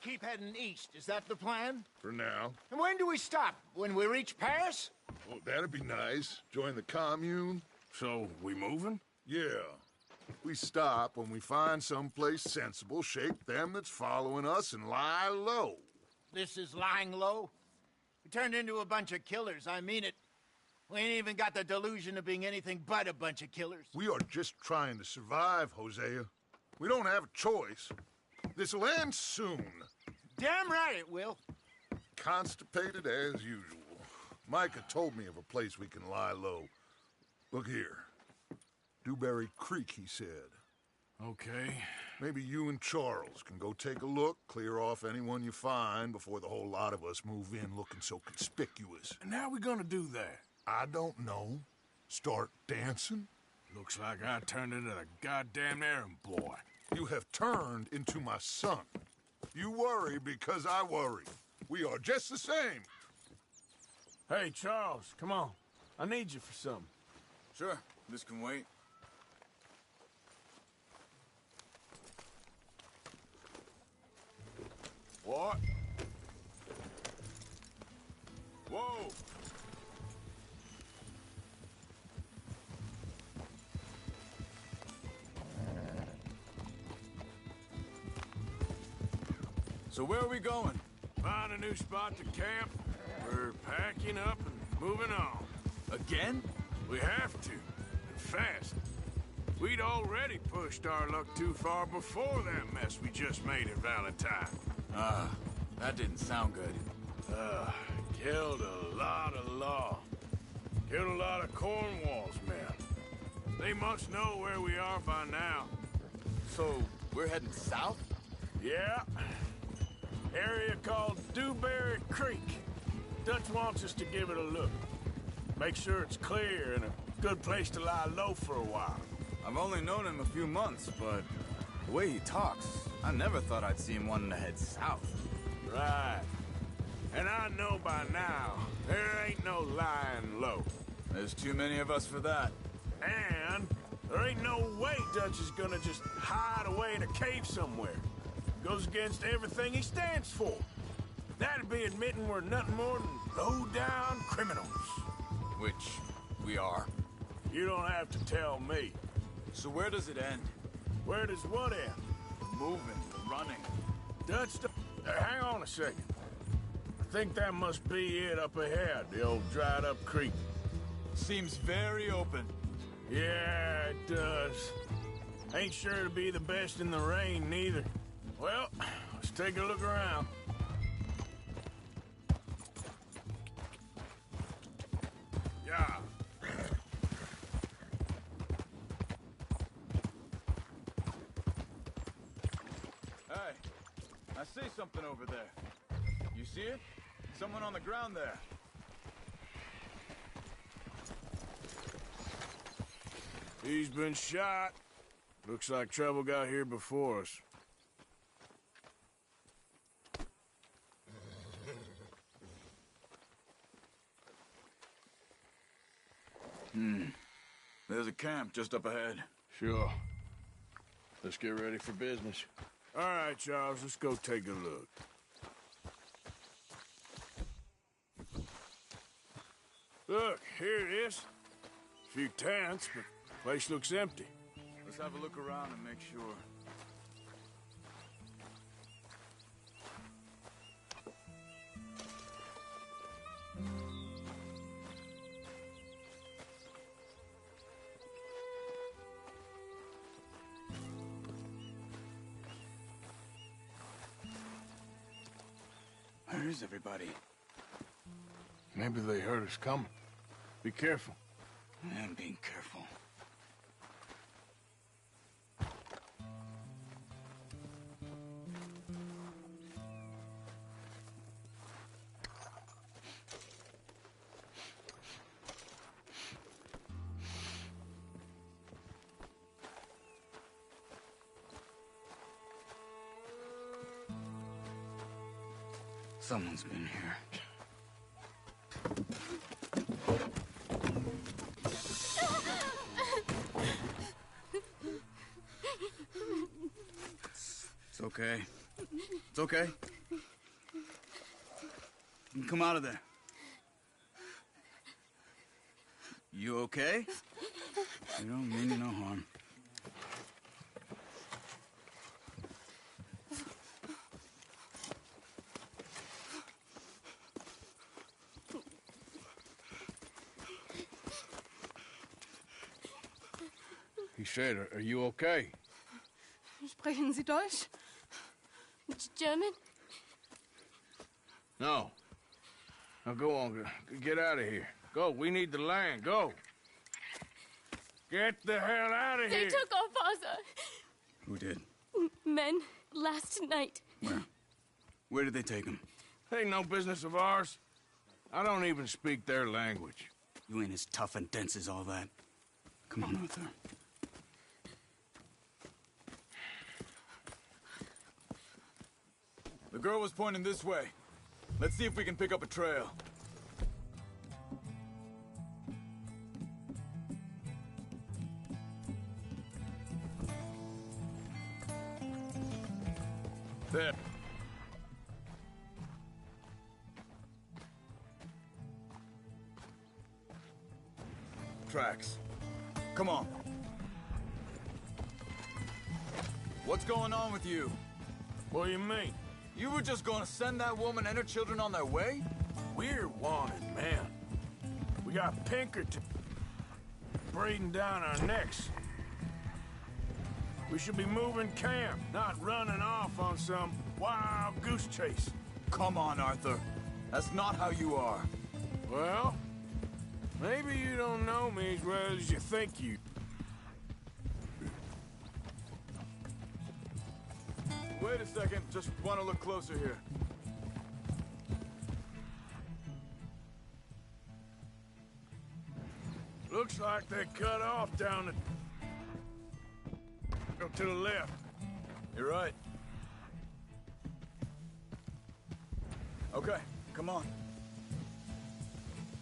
keep heading east. Is that the plan? For now. And when do we stop? When we reach Paris? Well, that'd be nice. Join the commune. So, we moving? Yeah. We stop when we find someplace sensible, shake them that's following us, and lie low. This is lying low? We turned into a bunch of killers, I mean it. We ain't even got the delusion of being anything but a bunch of killers. We are just trying to survive, Hosea. We don't have a choice. This'll end soon. Damn right it will. Constipated as usual. Micah told me of a place we can lie low. Look here. Dewberry Creek, he said. Okay. Maybe you and Charles can go take a look, clear off anyone you find before the whole lot of us move in looking so conspicuous. And how we gonna do that? I don't know. Start dancing? Looks like I turned into the goddamn errand boy. You have turned into my son. You worry because I worry. We are just the same. Hey, Charles, come on. I need you for something. Sure, this can wait. What? Whoa! So where are we going? Find a new spot to camp. We're packing up and moving on. Again? We have to, and fast. We'd already pushed our luck too far before that mess we just made at Valentine. That didn't sound good. Killed a lot of law. Killed a lot of Cornwall's men. They must know where we are by now. So, we're heading south? Yeah. Area called Dewberry Creek. Dutch wants us to give it a look. Make sure it's clear and a good place to lie low for a while. I've only known him a few months, but the way he talks, I never thought I'd see him wanting to head south. Right. And I know by now, there ain't no lying low. There's too many of us for that. And there ain't no way Dutch is gonna just hide away in a cave somewhere. Goes against everything he stands for. That'd be admitting we're nothing more than low-down criminals. Which we are. You don't have to tell me. So where does it end? Where does what end? Moving, running. Dutch, hang on a second. I think that must be it up ahead, the old dried-up creek. Seems very open. Yeah, it does. Ain't sure to be the best in the rain, neither. Well, let's take a look around. Yeah. Hey, I see something over there. You see it? Someone on the ground there. He's been shot. Looks like trouble got here before us. There's a camp just up ahead. Sure. Let's get ready for business. All right, Charles, let's go take a look. Look, here it is. A few tents, but the place looks empty. Let's have a look around and make sure. Where is everybody? Maybe they heard us coming. Be careful. I'm being careful. Someone's been here. It's okay. It's okay. You come out of there. You okay? You don't mean you no harm. He said, are you okay? Sprechen Sie Deutsch? German? No. Now go on, get out of here. Go, we need the land, go. Get the hell out of They here! took our father. Who did? Men, last night. Where? Where did they take him? Ain't no business of ours. I don't even speak their language. You ain't as tough and dense as all that. Come on, Arthur. The girl was pointing this way. Let's see if we can pick up a trail. There. Tracks. Come on. What's going on with you? What do you mean? You were just gonna send that woman and her children on their way? We're wanted, man. We got Pinkerton breathing down our necks. We should be moving camp, not running off on some wild goose chase. Come on, Arthur. That's not how you are. Well, maybe you don't know me as well as you think you. Wait a second. Just want to look closer here. Looks like they cut off down the... Go to the left. You're right. Okay, come on.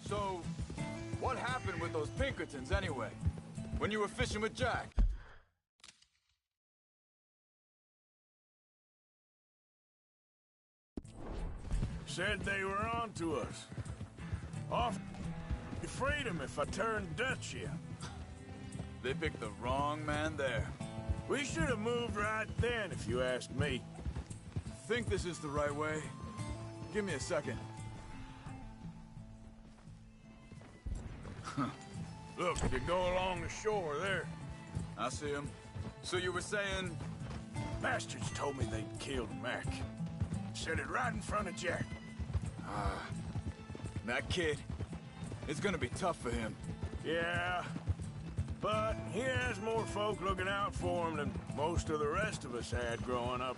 So, what happened with those Pinkertons anyway? When you were fishing with Jack? Said they were on to us. Off freedom if I turned Dutch here. They picked the wrong man there. We should have moved right then, if you ask me. Think this is the right way? Give me a second. Look, they go along the shore there. I see him. So you were saying... Bastards told me they'd killed Mac. Said it right in front of Jack. That kid, it's gonna be tough for him. Yeah, but he has more folk looking out for him than most of the rest of us had growing up.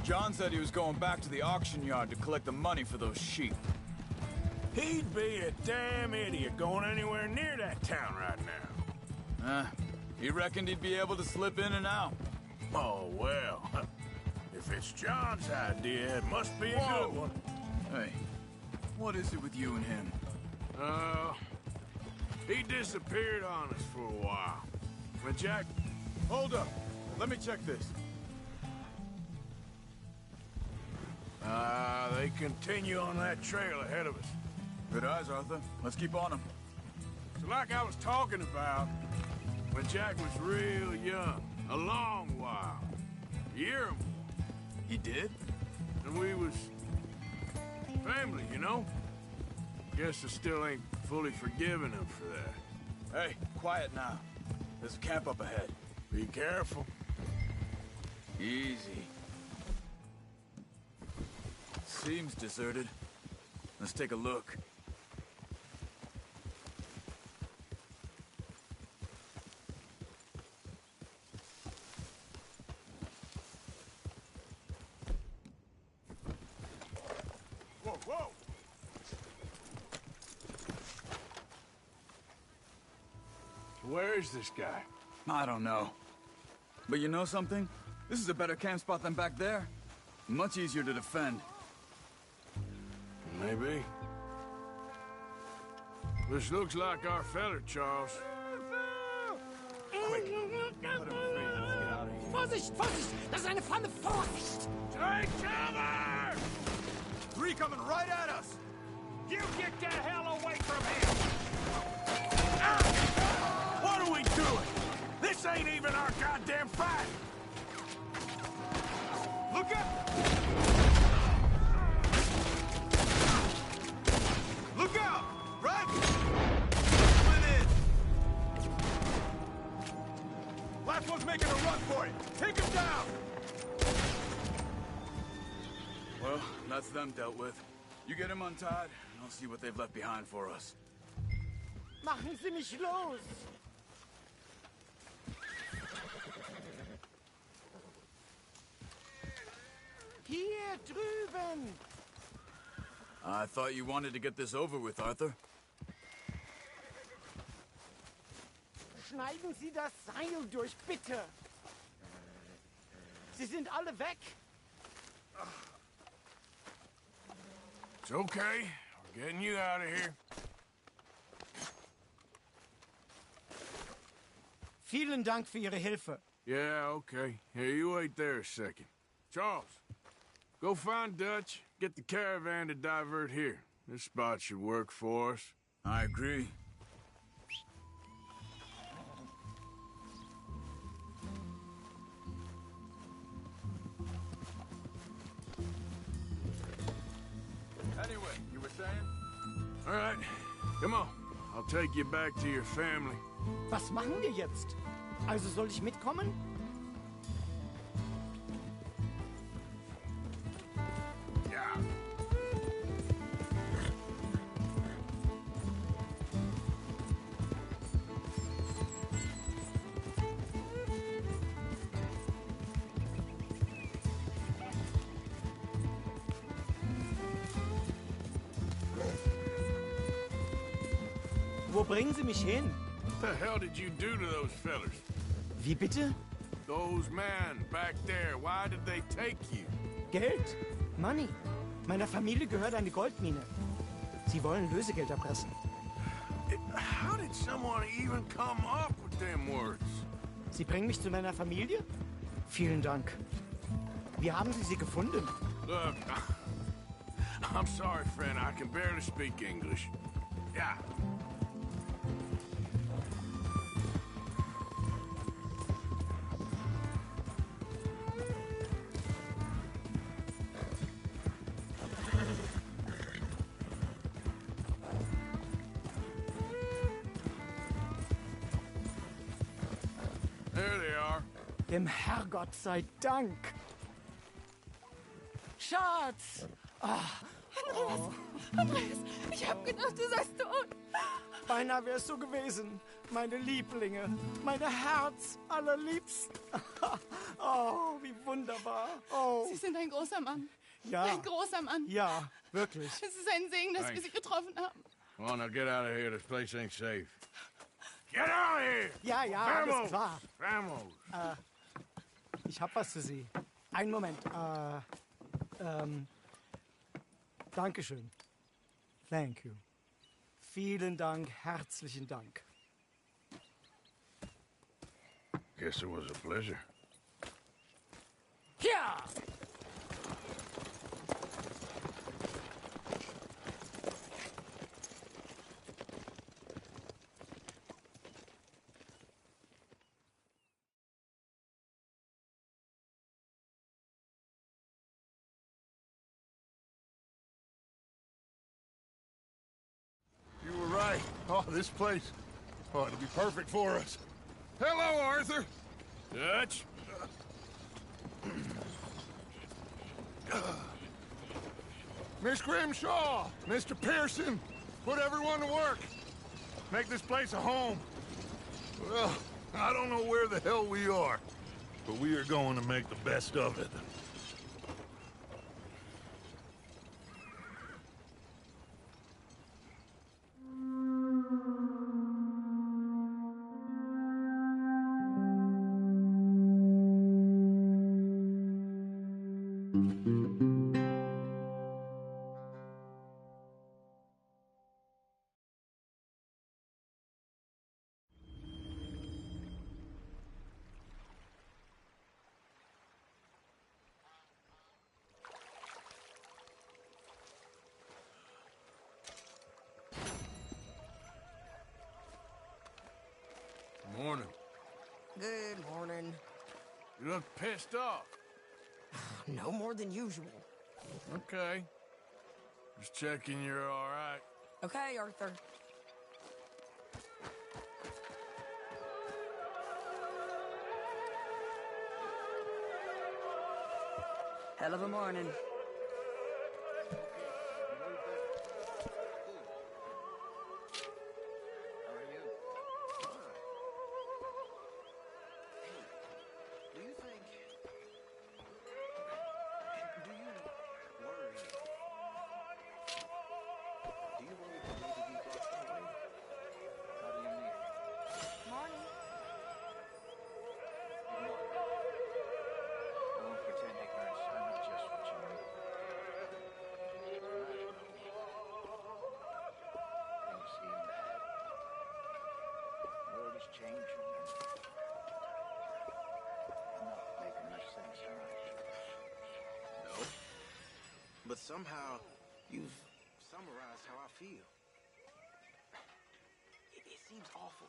John said he was going back to the auction yard to collect the money for those sheep. He'd be a damn idiot going anywhere near that town right now. He reckoned he'd be able to slip in and out. Oh, well. If it's John's idea, it must be a Whoa. good one. Hey, what is it with you and him? He disappeared on us for a while. When Jack... Hold up. Let me check this. They continue on that trail ahead of us. Good eyes, Arthur. Let's keep on him. So like I was talking about, when Jack was real young, a long while, a year or more, He did? and we was family, you know? Guess I still ain't fully forgiven him for that. Hey, quiet now. There's a camp up ahead. Be careful. Easy. Seems deserted. Let's take a look. Whoa, whoa! Where is this guy? I don't know. But you know something? This is a better camp spot than back there. Much easier to defend. Maybe. This looks like our feller, Charles. quick. Let him free. Let's get out of here. Vorsicht, Vorsicht! Das ist eine Falle! Vorsicht! Take cover! 3 coming right at us! You get the hell away from him! What are we doing? This ain't even our goddamn fight! Look out! Look out! Right! Coming in! Last one's making a run for it! Take him down! Well, that's them dealt with. You get him untied, and I'll see what they've left behind for us. Machen Sie mich los! Hier drüben! I thought you wanted to get this over with, Arthur. Schneiden Sie das Seil durch, bitte! Sie sind alle weg! It's okay. We're getting you out of here. Vielen Dank für Ihre Hilfe. Yeah, okay. Here, you wait there a second. Charles, go find Dutch. Get the caravan to divert here. This spot should work for us. I agree. Anyway, you were saying? All right, come on. I'll take you back to your family. Was machen wir jetzt? Also soll ich mitkommen? Yeah. Wo bringen Sie mich hin? What the hell did you do to those fellers? Wie bitte? Those men back there, why did they take you? Geld? Money. Meiner Familie gehört eine Goldmine. Sie wollen Lösegeld erpressen. How did someone even come up with them words? Sie bringen mich zu meiner Familie? Vielen Dank. Wie haben Sie sie gefunden? Look, I'm sorry, friend. I can barely speak English. Yeah. There they are. Dem Herrgott sei Dank. Schatz! Andreas, ich hab gedacht, du seist tot. Beinahe wär's so gewesen. Meine Lieblinge, meine Herz allerliebsten. Oh, wie wunderbar. Oh, Sie sind ein großer Mann. ja. Ein großer Mann. Ja, wirklich. Es ist ein Segen, dass wir Thanks. Sie getroffen haben. Come on, now get out of here. This place ain't safe. Get out of here! Ja, ja, alles klar. Vamos! Ich hab was für Sie. Einen Moment. Dankeschön. Thank you. Vielen Dank, herzlichen Dank. Guess it was a pleasure. Ja! You were right. Oh, this place. Oh, it'll be perfect for us. Hello, Arthur. Dutch? Miss Grimshaw, Mr. Pearson, put everyone to work. Make this place a home. Well, I don't know where the hell we are, but we are going to make the best of it. You look pissed off. No more than usual. Okay. Just checking you're all right. Okay, Arthur. Hell of a morning. But somehow, you've summarized how I feel. It seems awful.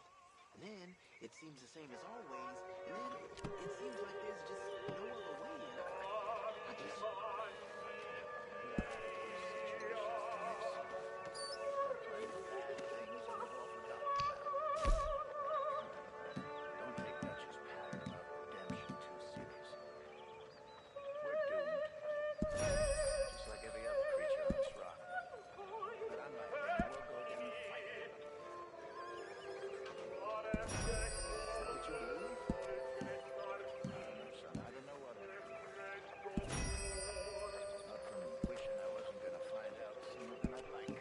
And then, it seems the same as always. And then, it seems like there's just no other way. I just... Don't take Dutch's pattern about redemption too seriously. We're doomed. Just like every other creature on this rock. But unlike them, we'll go down fighting. Is that what you believe? I don't know, son. I don't know what I believe. Not from wishing I wasn't gonna find out sooner than I'd like.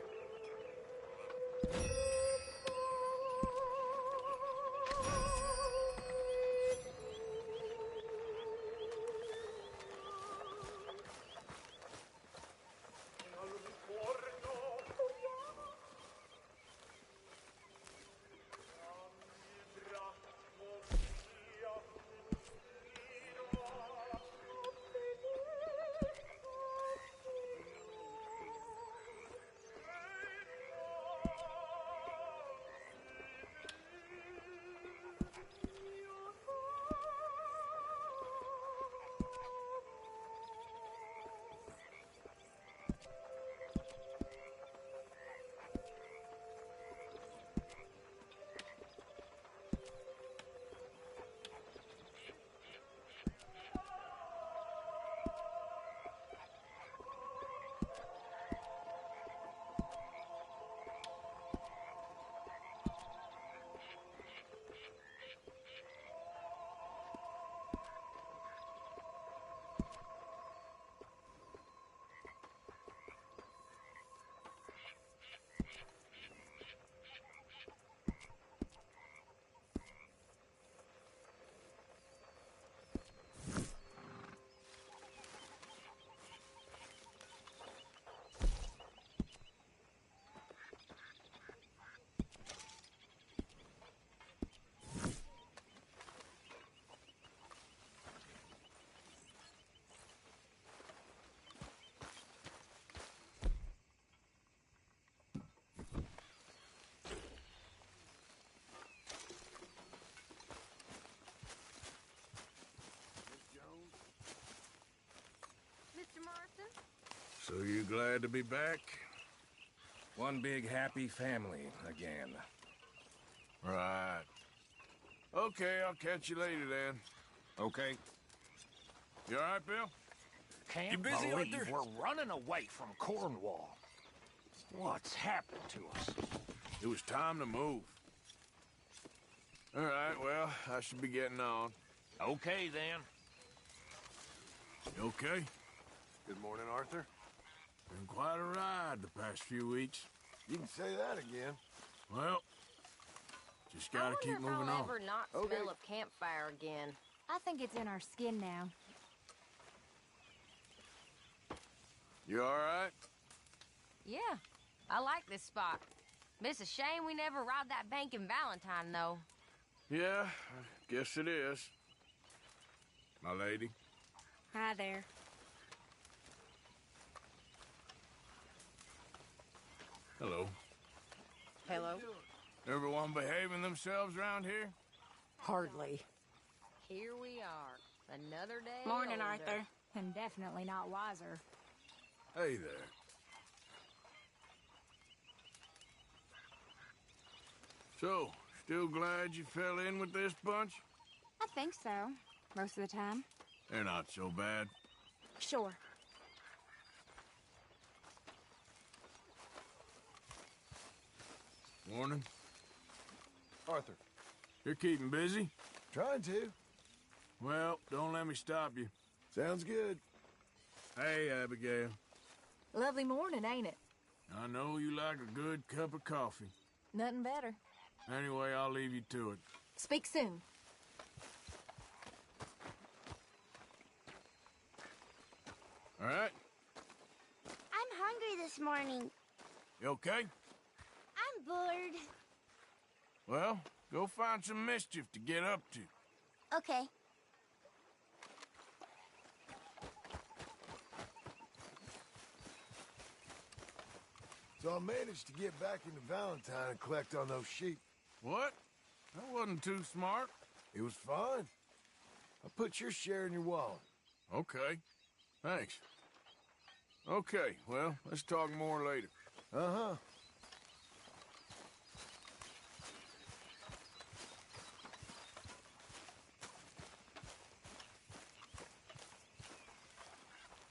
Mr. Marston? So you glad to be back? One big happy family again. Right. Okay, I'll catch you later then. Okay. You all right, Bill? Can't You busy, believe Arthur? we're running away from Cornwall. What's happened to us? It was time to move. All right, well, I should be getting on. Okay, then. You okay? Good morning, Arthur. Been quite a ride the past few weeks. You can say that again. Well, just I gotta wonder keep if moving I'll on. ever not Okay. smell a campfire again. I think it's in our skin now. You all right? Yeah, I like this spot. It's a shame we never robbed that bank in Valentine, though. Yeah, I guess it is. My lady. Hi there. Hello. Hello. Everyone behaving themselves around here? Hardly. Here we are. Another day Morning, older. Arthur. And definitely not wiser. Hey there. So, still glad you fell in with this bunch? I think so. Most of the time. They're not so bad. Sure. Morning. Arthur. You're keeping busy? Trying to. Well, don't let me stop you. Sounds good. Hey, Abigail. Lovely morning, ain't it? I know you like a good cup of coffee. Nothing better. Anyway, I'll leave you to it. Speak soon. All right? I'm hungry this morning. You okay? I'm bored. Well, go find some mischief to get up to. Okay. So I managed to get back into Valentine and collect on those sheep. What? That wasn't too smart. It was fun. I put your share in your wallet. Okay. Thanks. Okay, well, let's talk more later. Uh-huh.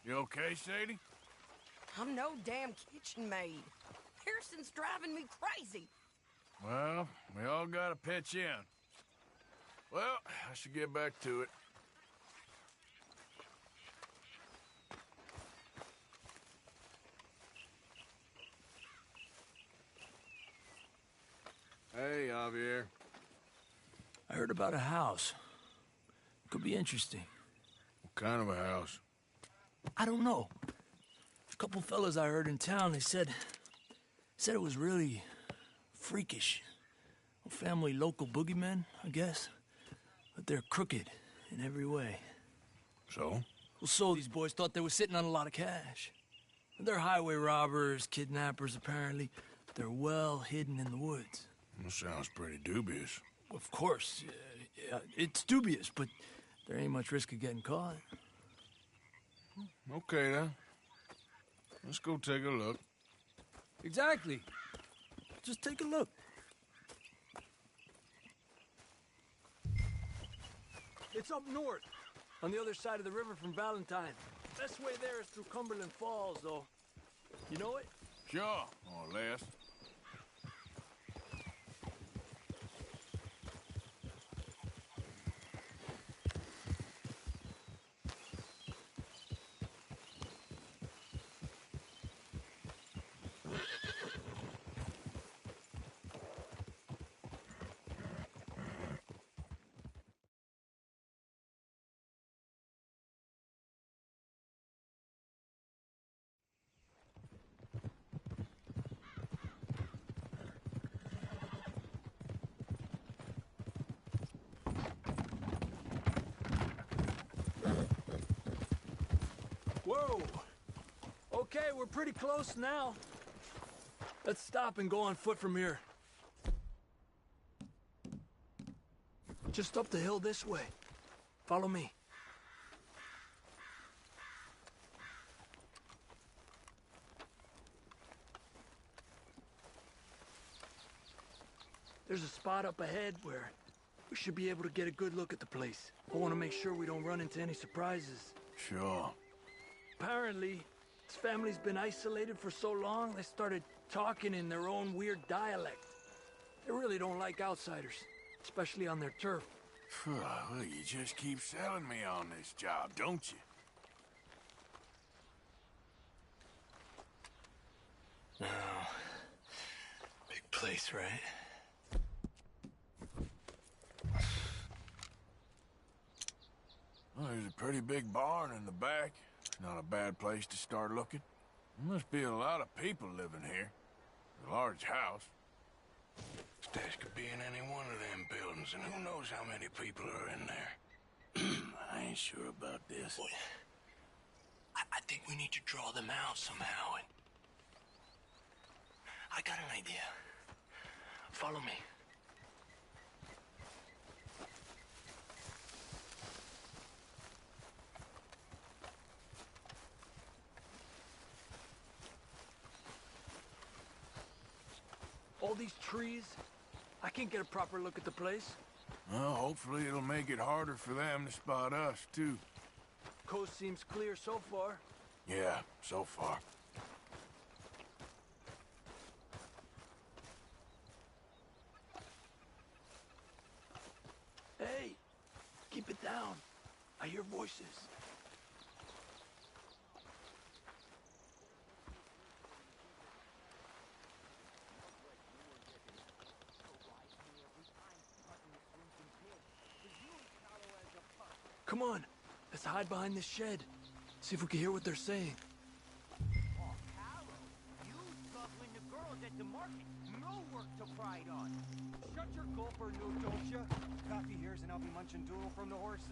You okay, Sadie? I'm no damn kitchen maid. Pearson's driving me crazy. Well, we all gotta pitch in. Well, I should get back to it. Hey, Javier. I heard about a house. Could be interesting. What kind of a house? I don't know. A couple fellas I heard in town, they said it was really freakish. A family local boogeymen, I guess. But they're crooked in every way. So? Well, so these boys thought they were sitting on a lot of cash. They're highway robbers, kidnappers, apparently. They're well hidden in the woods. That sounds pretty dubious. Of course, yeah, it's dubious, but there ain't much risk of getting caught. Okay, then. Let's go take a look. Exactly. Just take a look. It's up north, on the other side of the river from Valentine. Best way there is through Cumberland Falls, though. You know it? Sure, more or less. Whoa! Okay, we're pretty close now. Let's stop and go on foot from here. Just up the hill this way. Follow me. There's a spot up ahead where we should be able to get a good look at the place. I want to make sure we don't run into any surprises. Sure. Apparently, this family's been isolated for so long, they started talking in their own weird dialect. They really don't like outsiders, especially on their turf. Well, you just keep selling me on this job, don't you? No. Big place, right? Well, there's a pretty big barn in the back. It's not a bad place to start looking. There must be a lot of people living here. A large house. Stash could be in any one of them buildings, and who knows how many people are in there. I ain't sure about this. Boy, I think we need to draw them out somehow, and... I got an idea. Follow me. all these trees. I can't get a proper look at the place. Well, hopefully it'll make it harder for them to spot us, too. Coast seems clear so far. Yeah, so far. Hey, keep it down. I hear voices. Come on, let's hide behind this shed. See if we can hear what they're saying. You smuggling the girls at the market. No work to pride on. Shut your gulper, Newt, don't you? Coffee here's and I'll be munching drool from the horses.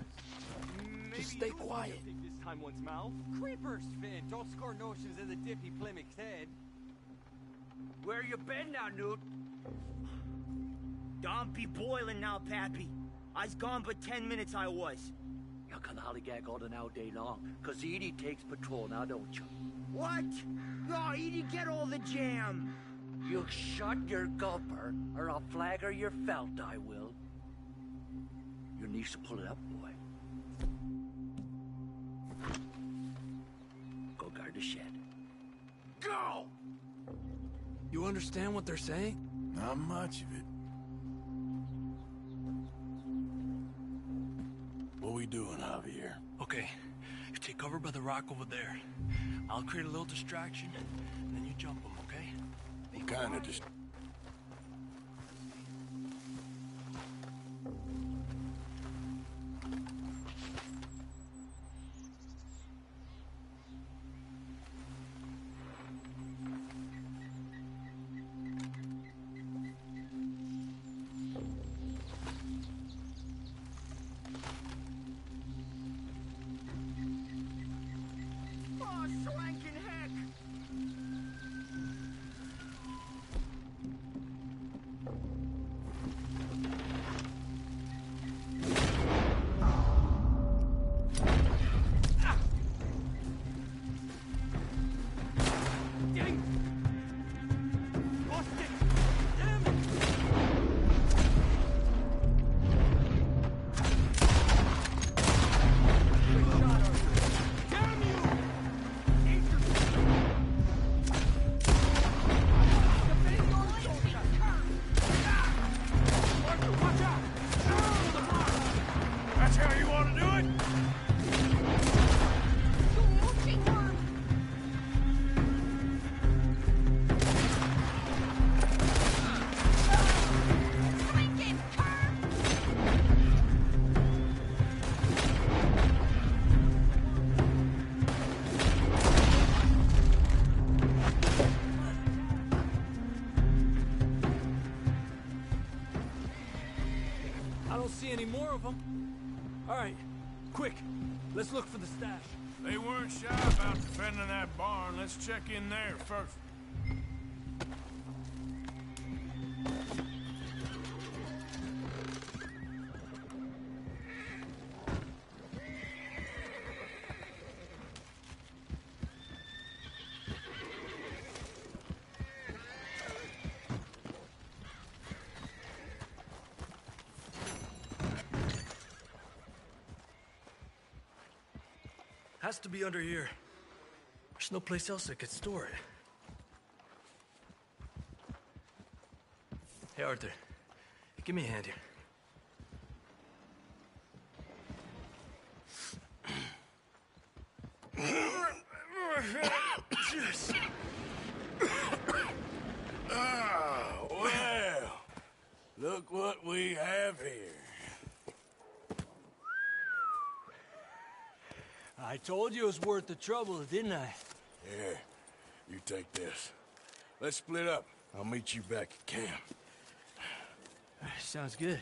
Maybe Just stay you quiet. Pick this time one's mouth. Creepers, Finn. Don't score notions in the dippy Plymouth's head. Where you been now, Newt? Don't be boiling now, Pappy. I's gone but 10 minutes I was. You can hollygag all the now day long, 'cause Edie takes patrol now, don't you? What? No, Edie, get all the jam. You shut your gulper, or I'll flagger your felt, I will. Your niece will pull it up, boy. Go guard the shed. Go! You understand what they're saying? Not much of it. What we doing, Javier? Okay, you take cover by the rock over there. I'll create a little distraction, and then you jump them, okay? What kind of Oh, swanking heck! That's how you want to do it? I don't see any more of them. All right, quick, let's look for the stash. They weren't shy about defending that barn. Let's check in there first. Has to be under here. There's no place else that could store it. Hey, Arthur. Give me a hand here. Ah, well, look what we have here. I told you it was worth the trouble, didn't I? Here, you take this. Let's split up. I'll meet you back at camp. Sounds good.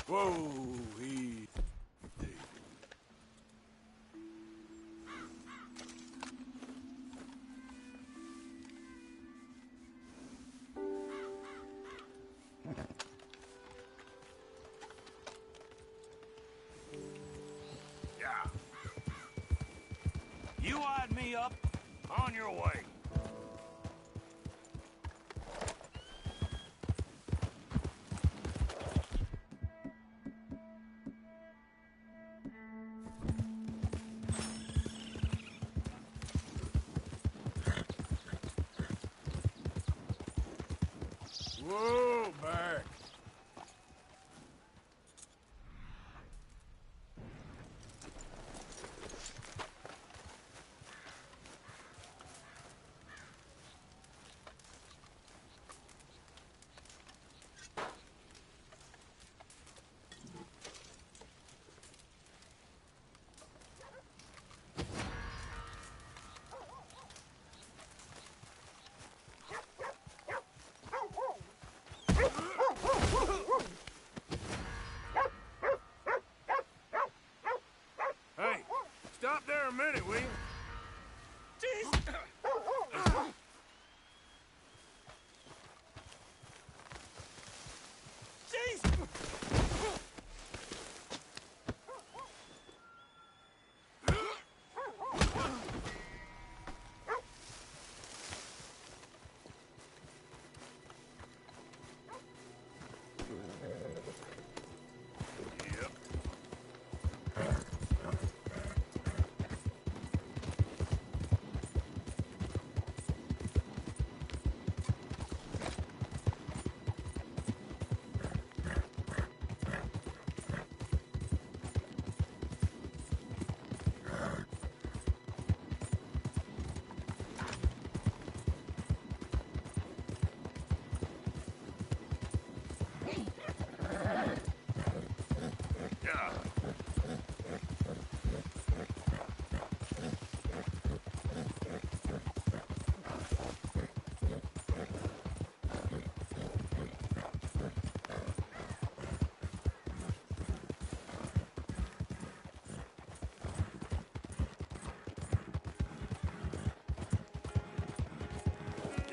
Whoa, he... Yeah. You eyed me up. On your way. Whoa, back. Hey, stop there a minute, will you? Jeez.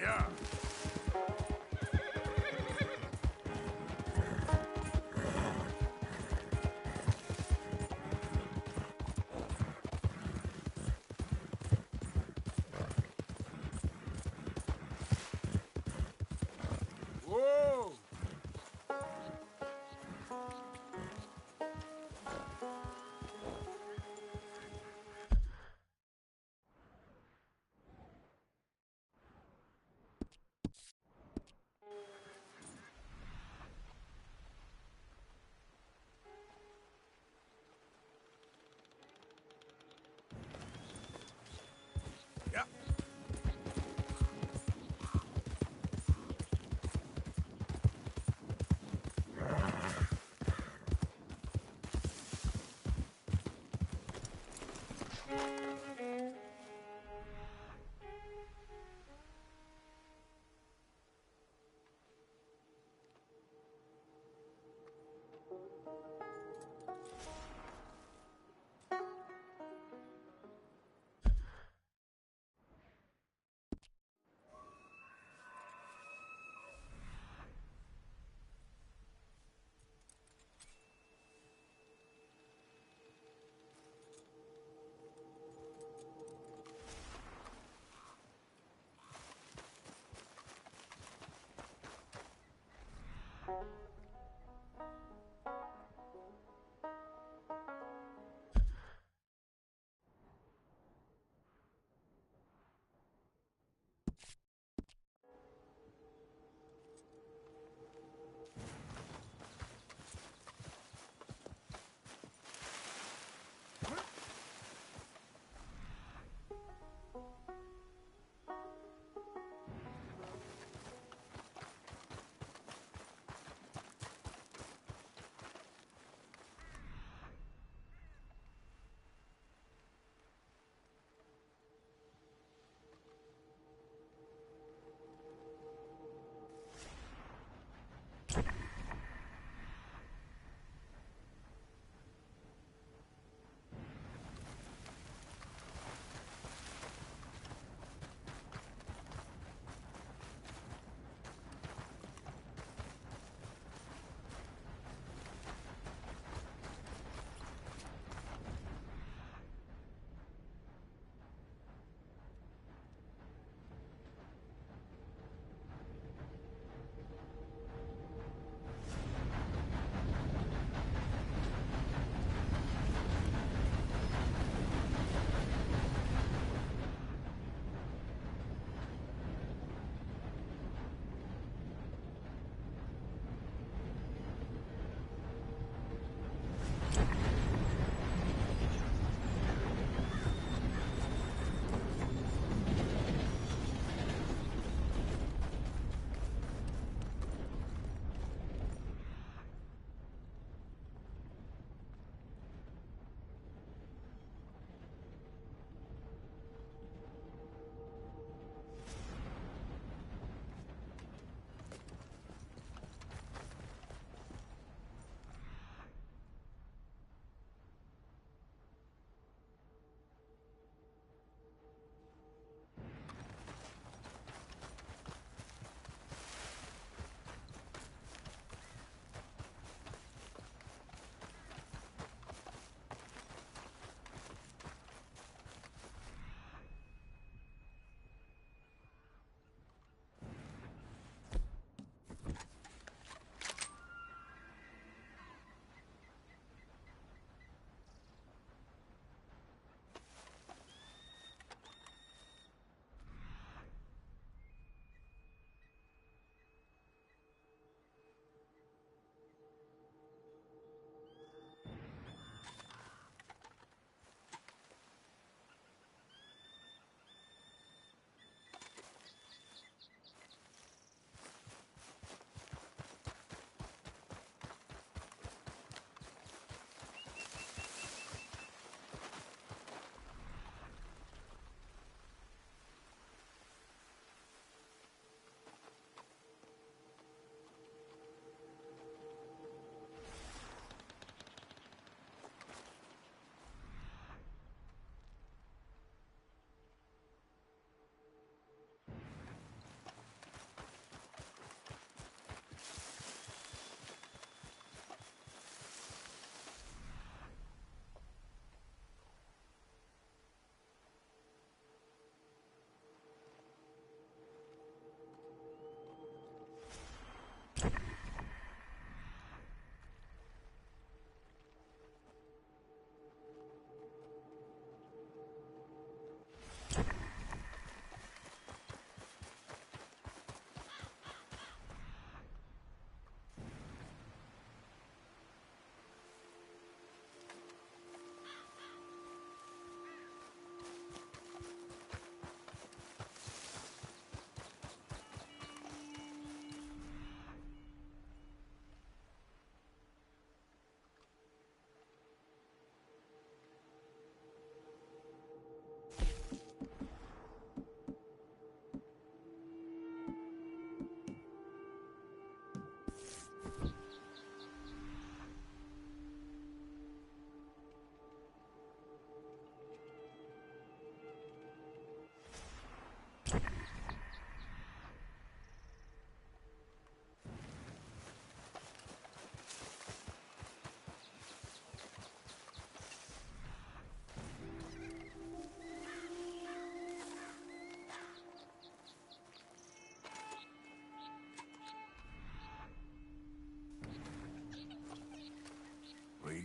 Yeah. Whoa!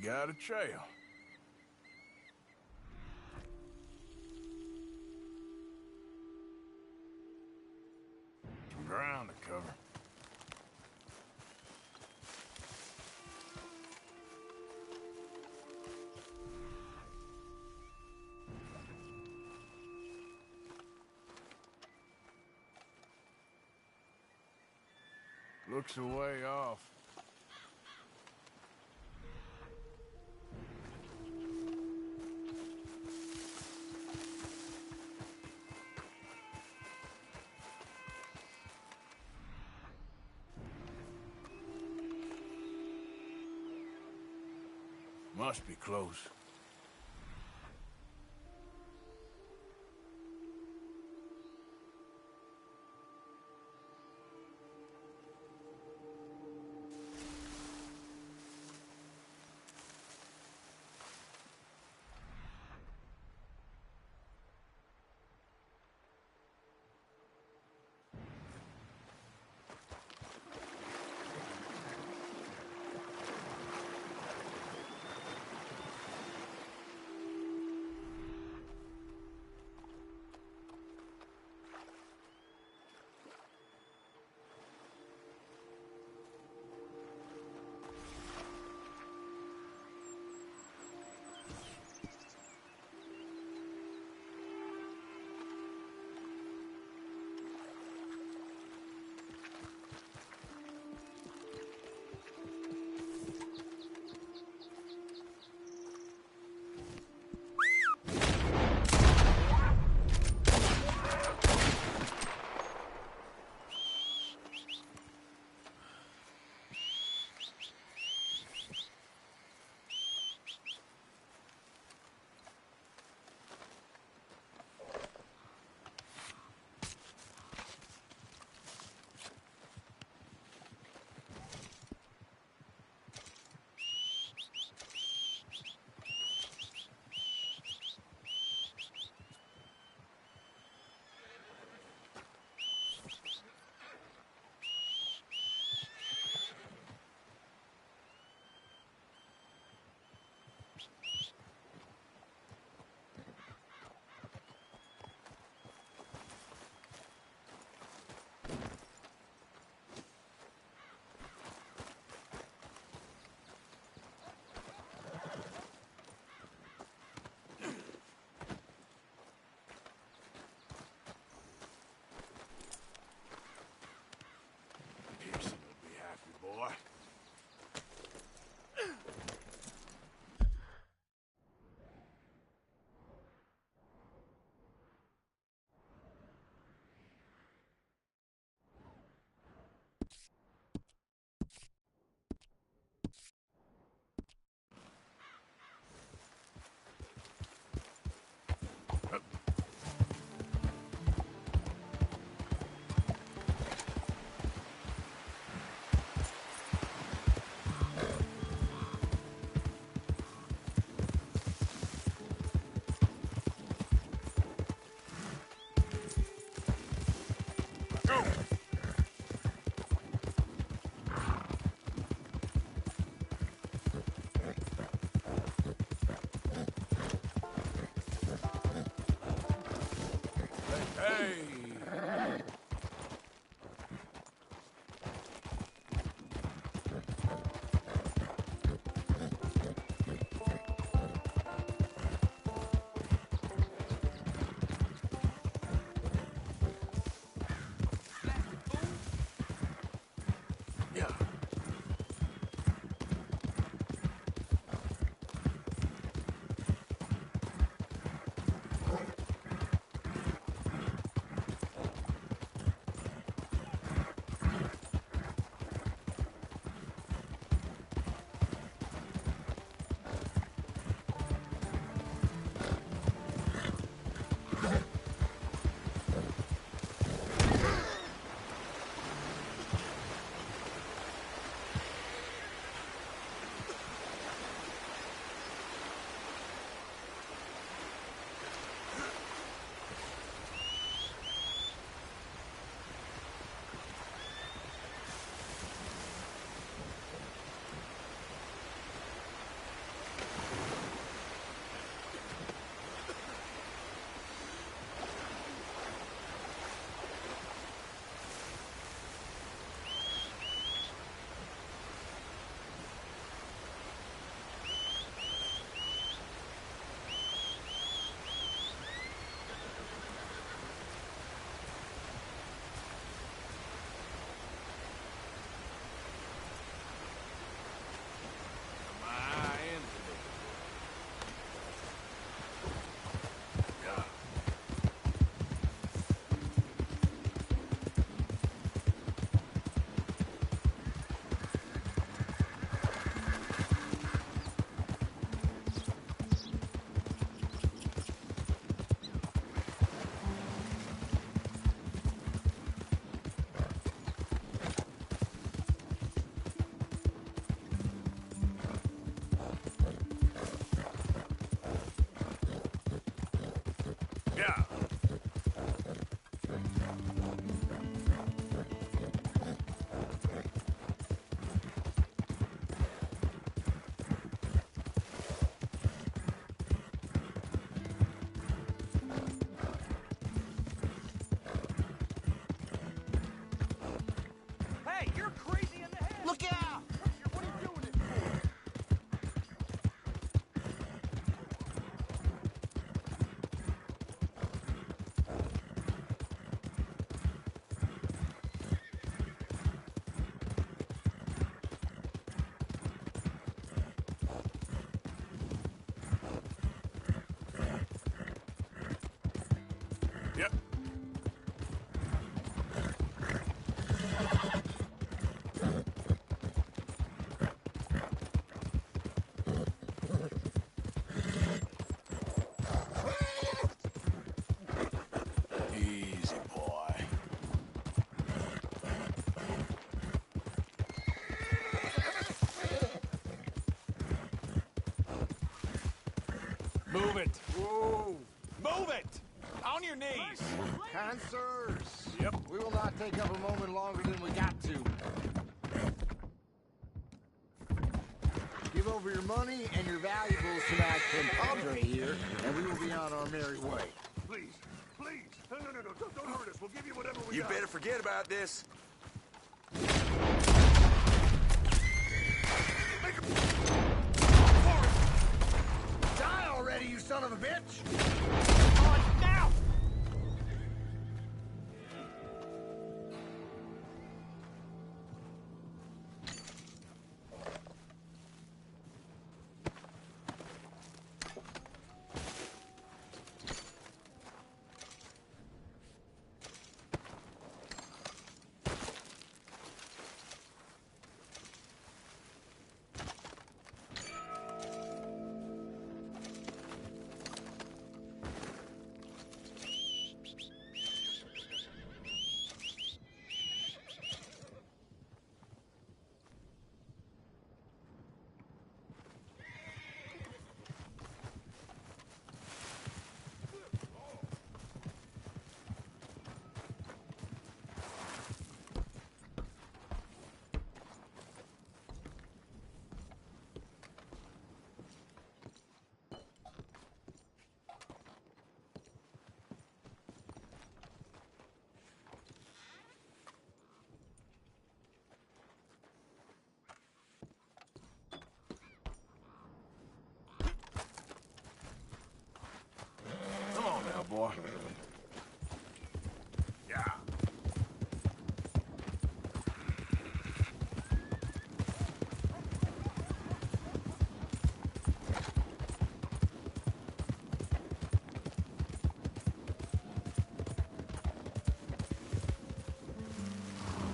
got a trail. Some ground to cover. Looks a way off. Must be close. Move it. Whoa. Move it! On your knees! Consirs! Yep. We will not take up a moment longer than we got to. Give over your money and your valuables to my compadre here, and we will be on our merry way. Please, please. No, don't hurt us. We'll give you whatever we You got. better forget about this. Die already, you son of a bitch! On now! Come on now, boy. Yeah.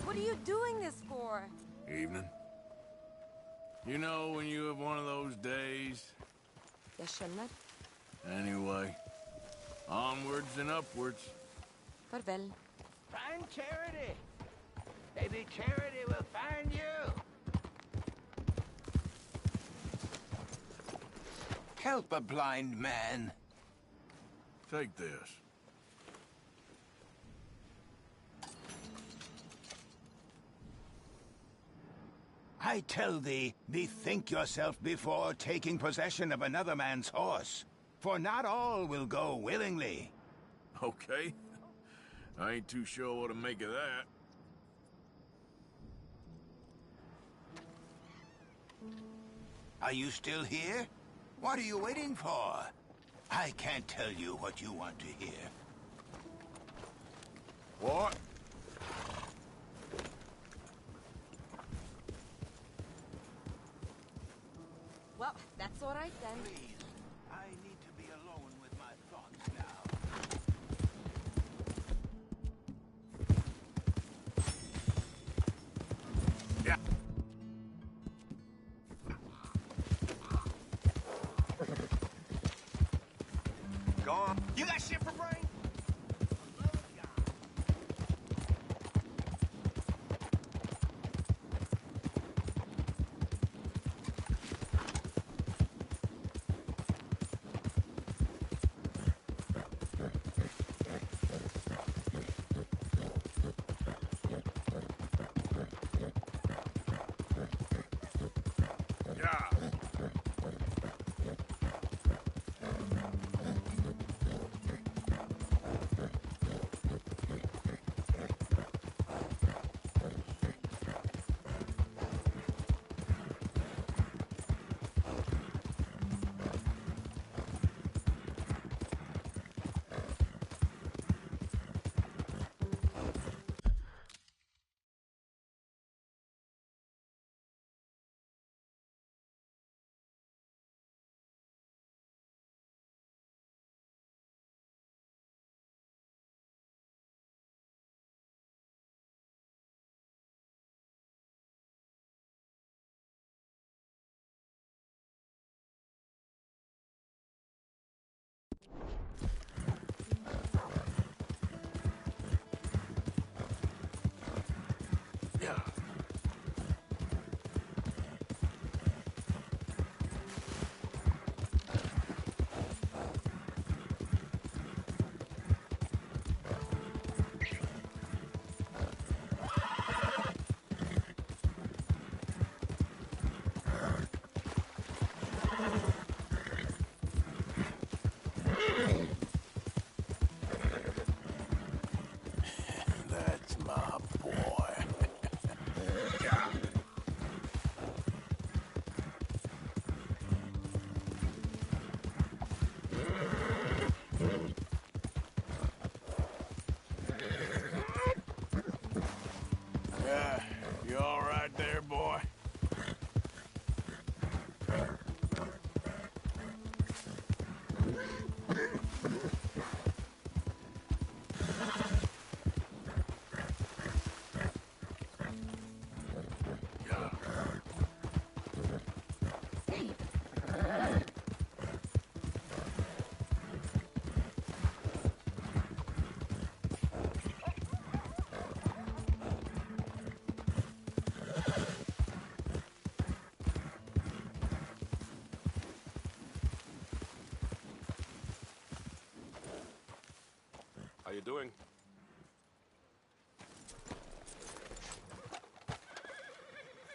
What are you doing this for? Evening. You know when you have one of those days? Jag känner. Anyway, onwards and upwards. Farväl. Find Charity. Maybe Charity will find you. Help a blind man. Take this. I tell thee, bethink yourself before taking possession of another man's horse. For not all will go willingly. Okay. I ain't too sure what to make of that. Are you still here? What are you waiting for? I can't tell you what you want to hear. What? Well, that's all right then. Please, I need to be alone with my thoughts now. Yeah. Go on. You got shit for brain?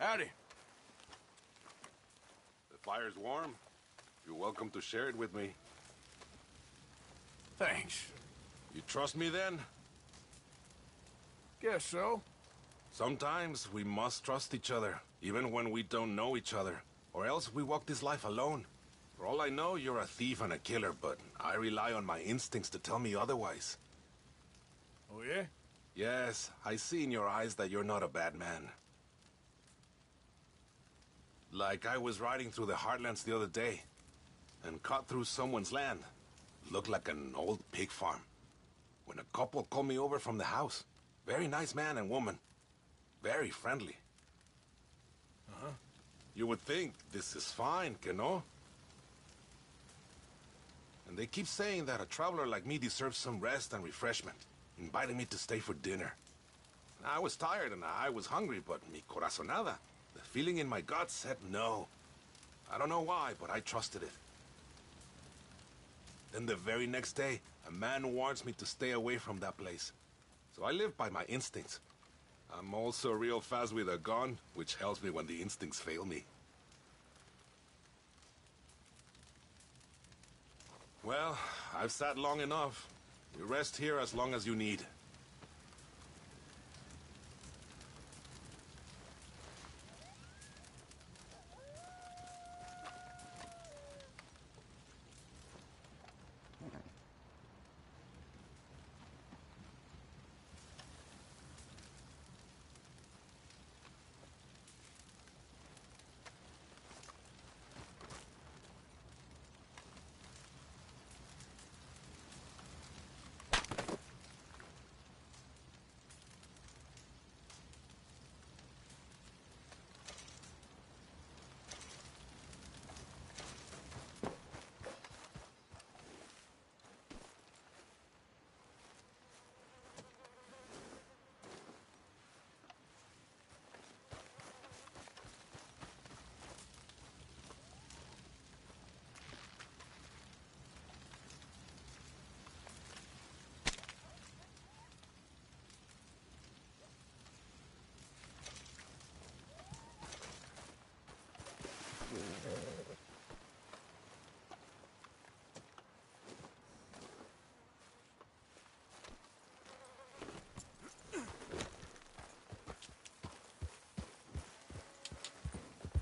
Howdy. The fire's warm. You're welcome to share it with me. Thanks. You trust me then? Guess so. Sometimes we must trust each other, even when we don't know each other. Or else we walk this life alone. For all I know, you're a thief and a killer, but I rely on my instincts to tell me otherwise. Oh, yeah? Yes, I see in your eyes that you're not a bad man. Like I was riding through the Heartlands the other day, and cut through someone's land. Looked like an old pig farm. When a couple called me over from the house. Very nice man and woman. Very friendly. Uh-huh. You would think this is fine, que no? And they keep saying that a traveler like me deserves some rest and refreshment, inviting me to stay for dinner. I was tired and I was hungry, but mi corazonada, the feeling in my gut said no. I don't know why, but I trusted it. Then the very next day, a man warns me to stay away from that place. So I live by my instincts. I'm also real fast with a gun, which helps me when the instincts fail me. Well, I've sat long enough. You rest here as long as you need.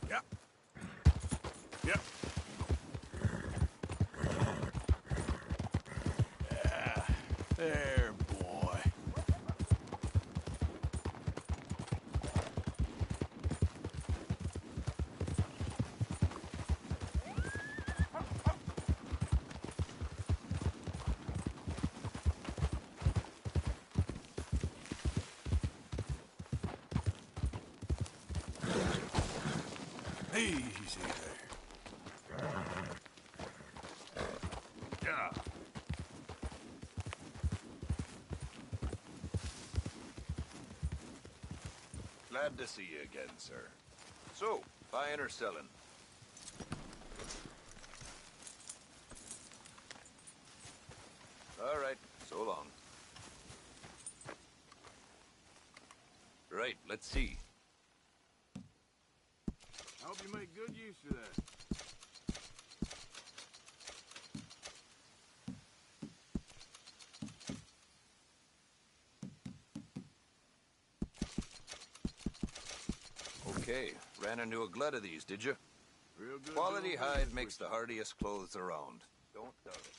Yep. Yep. Yeah. There, boy. Easy there. Yeah. Glad to see you again, sir. So, buying or selling? All right, so long. Right, let's see. I hope you make good use of that. Okay, ran into a glut of these, did you? Real good. Quality hide makes the hardiest clothes around. Don't doubt it.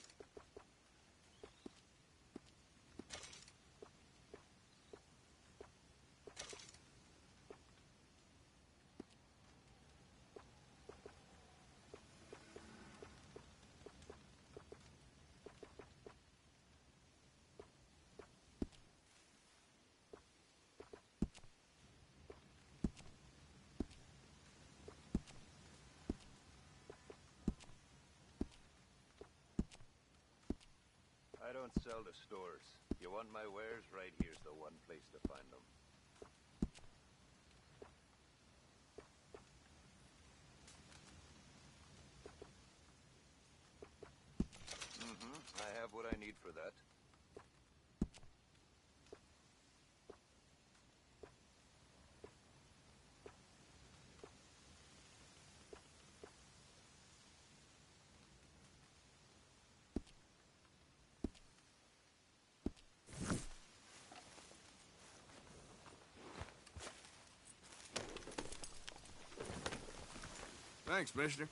I don't sell to stores. You want my wares? Right here's the one place to find them. I have what I need for that. Thanks, mister.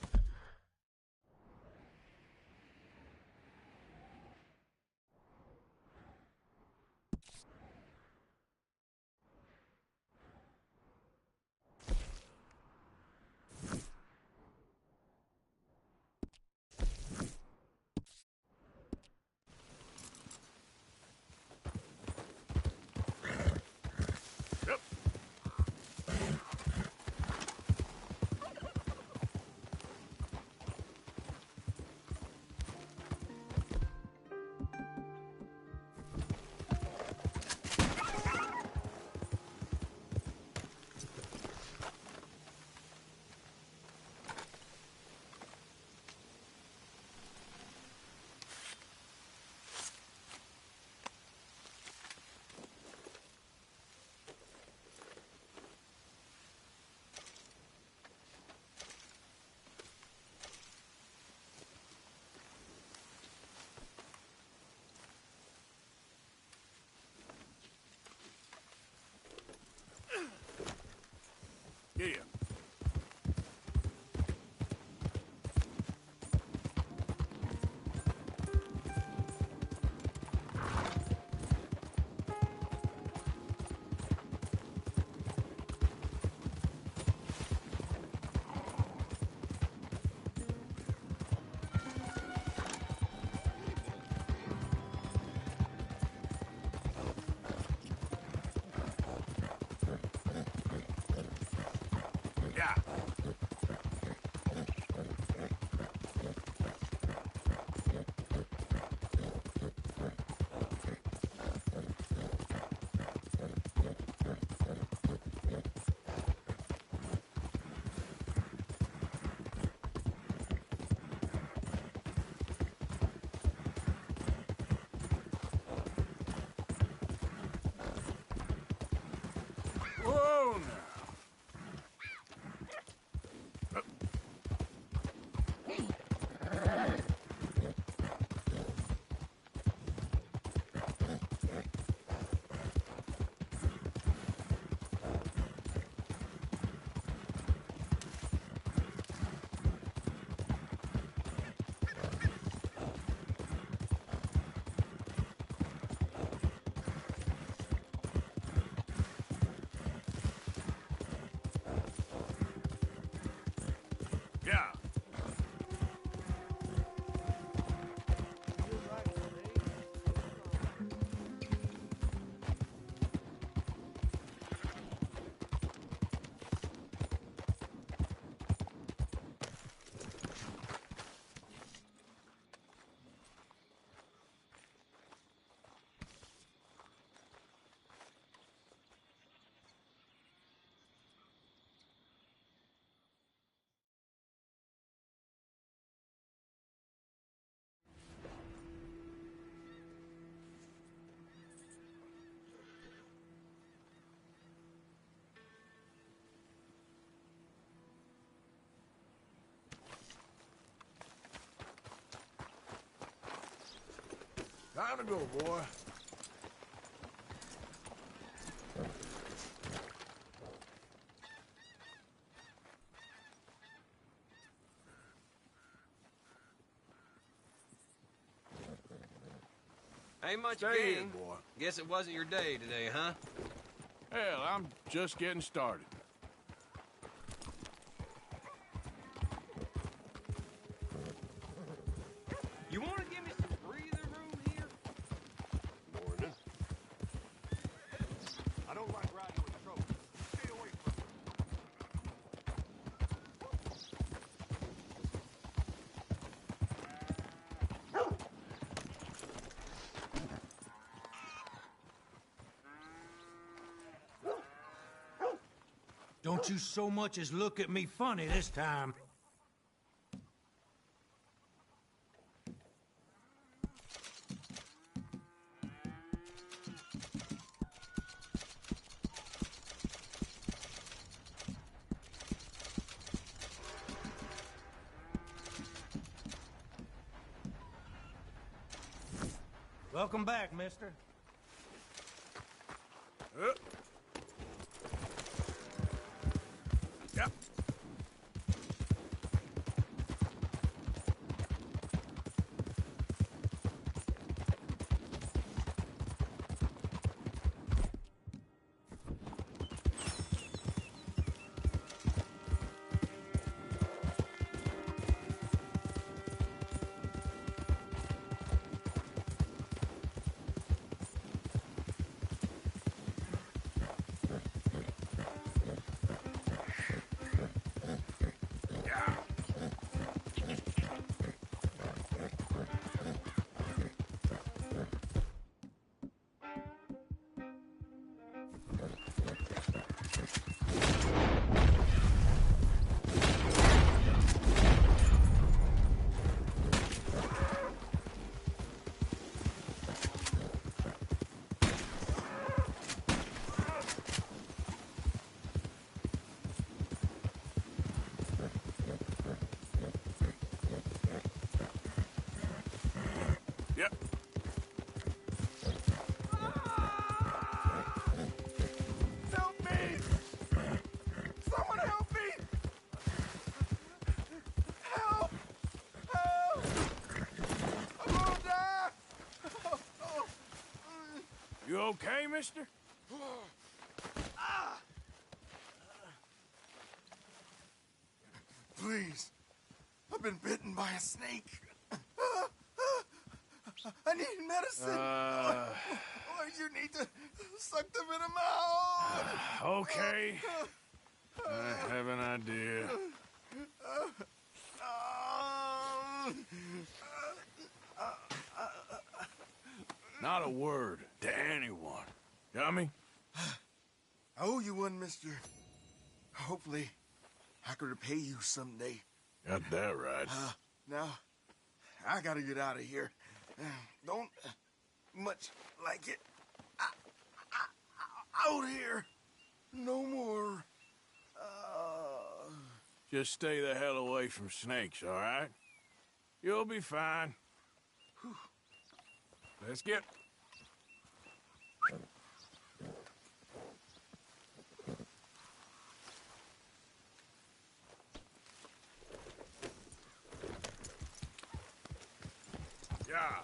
Yeah. Yeah. Whoa, now. Yeah. Time to go, boy. Ain't much Stay gain. in, boy. Guess it wasn't your day today, huh? Hell, I'm just getting started. You want to give me some breathing room here? Morning. I don't like riding with trouble. Stay away from me. Don't you so much as look at me funny this time. Welcome back, mister. Yep. mister? Please. I've been bitten by a snake. I need medicine. Or you need to suck the venom out. Okay. I have an idea. Not a word to anyone. Got me? I owe you one, mister. Hopefully, I can repay you someday. Got that right. Now, I gotta get out of here. Don't much like it. Out here. No more. Just stay the hell away from snakes, all right? You'll be fine. Whew. Let's get... Yeah.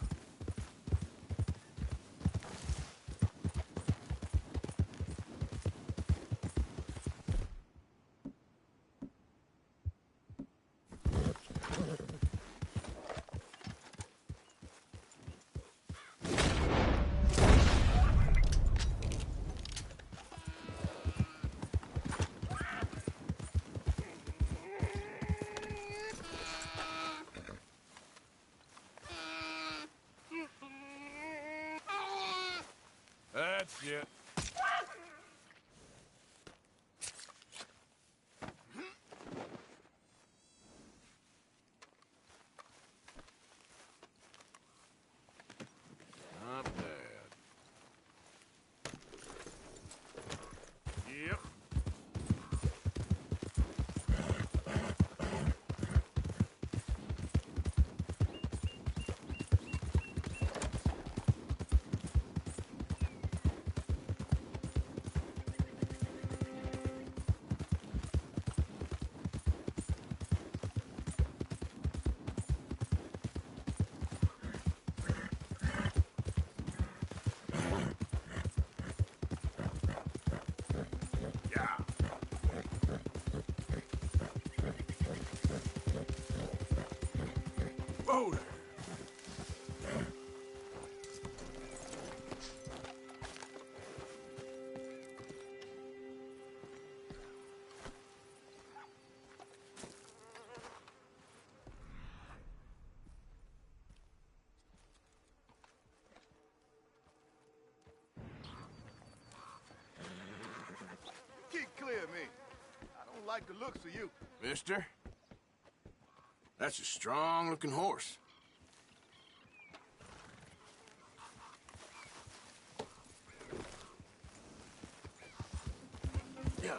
That's it. Not bad. Yep. Boulder. Get clear of me. I don't like the looks of you. Mister? That's a strong-looking horse. Yeah.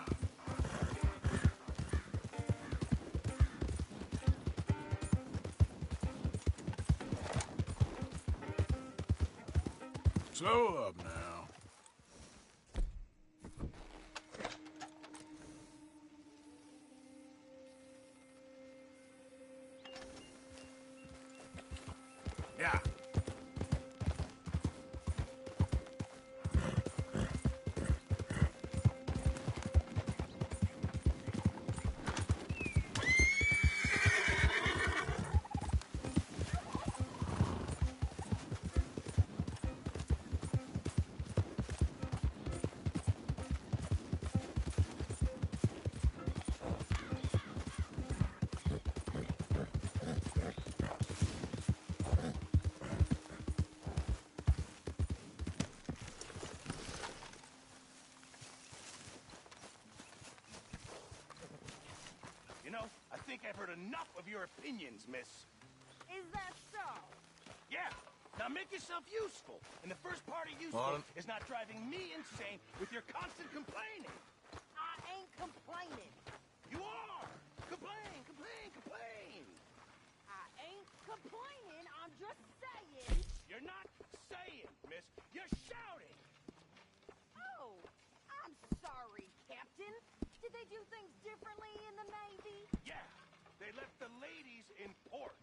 Slow up now. Yeah. You know, I think I've heard enough of your opinions, miss. Is that so? Yeah. Now make yourself useful. And the first part of useful Marlon. is not driving me insane with your constant complaining. I ain't complaining. You are! Complain, complain, complain! I ain't complaining. I'm just saying. You're not saying, miss. You're shouting! Oh, I'm sorry, Captain. Did they do things differently in the Navy? Yeah. They left the ladies in port.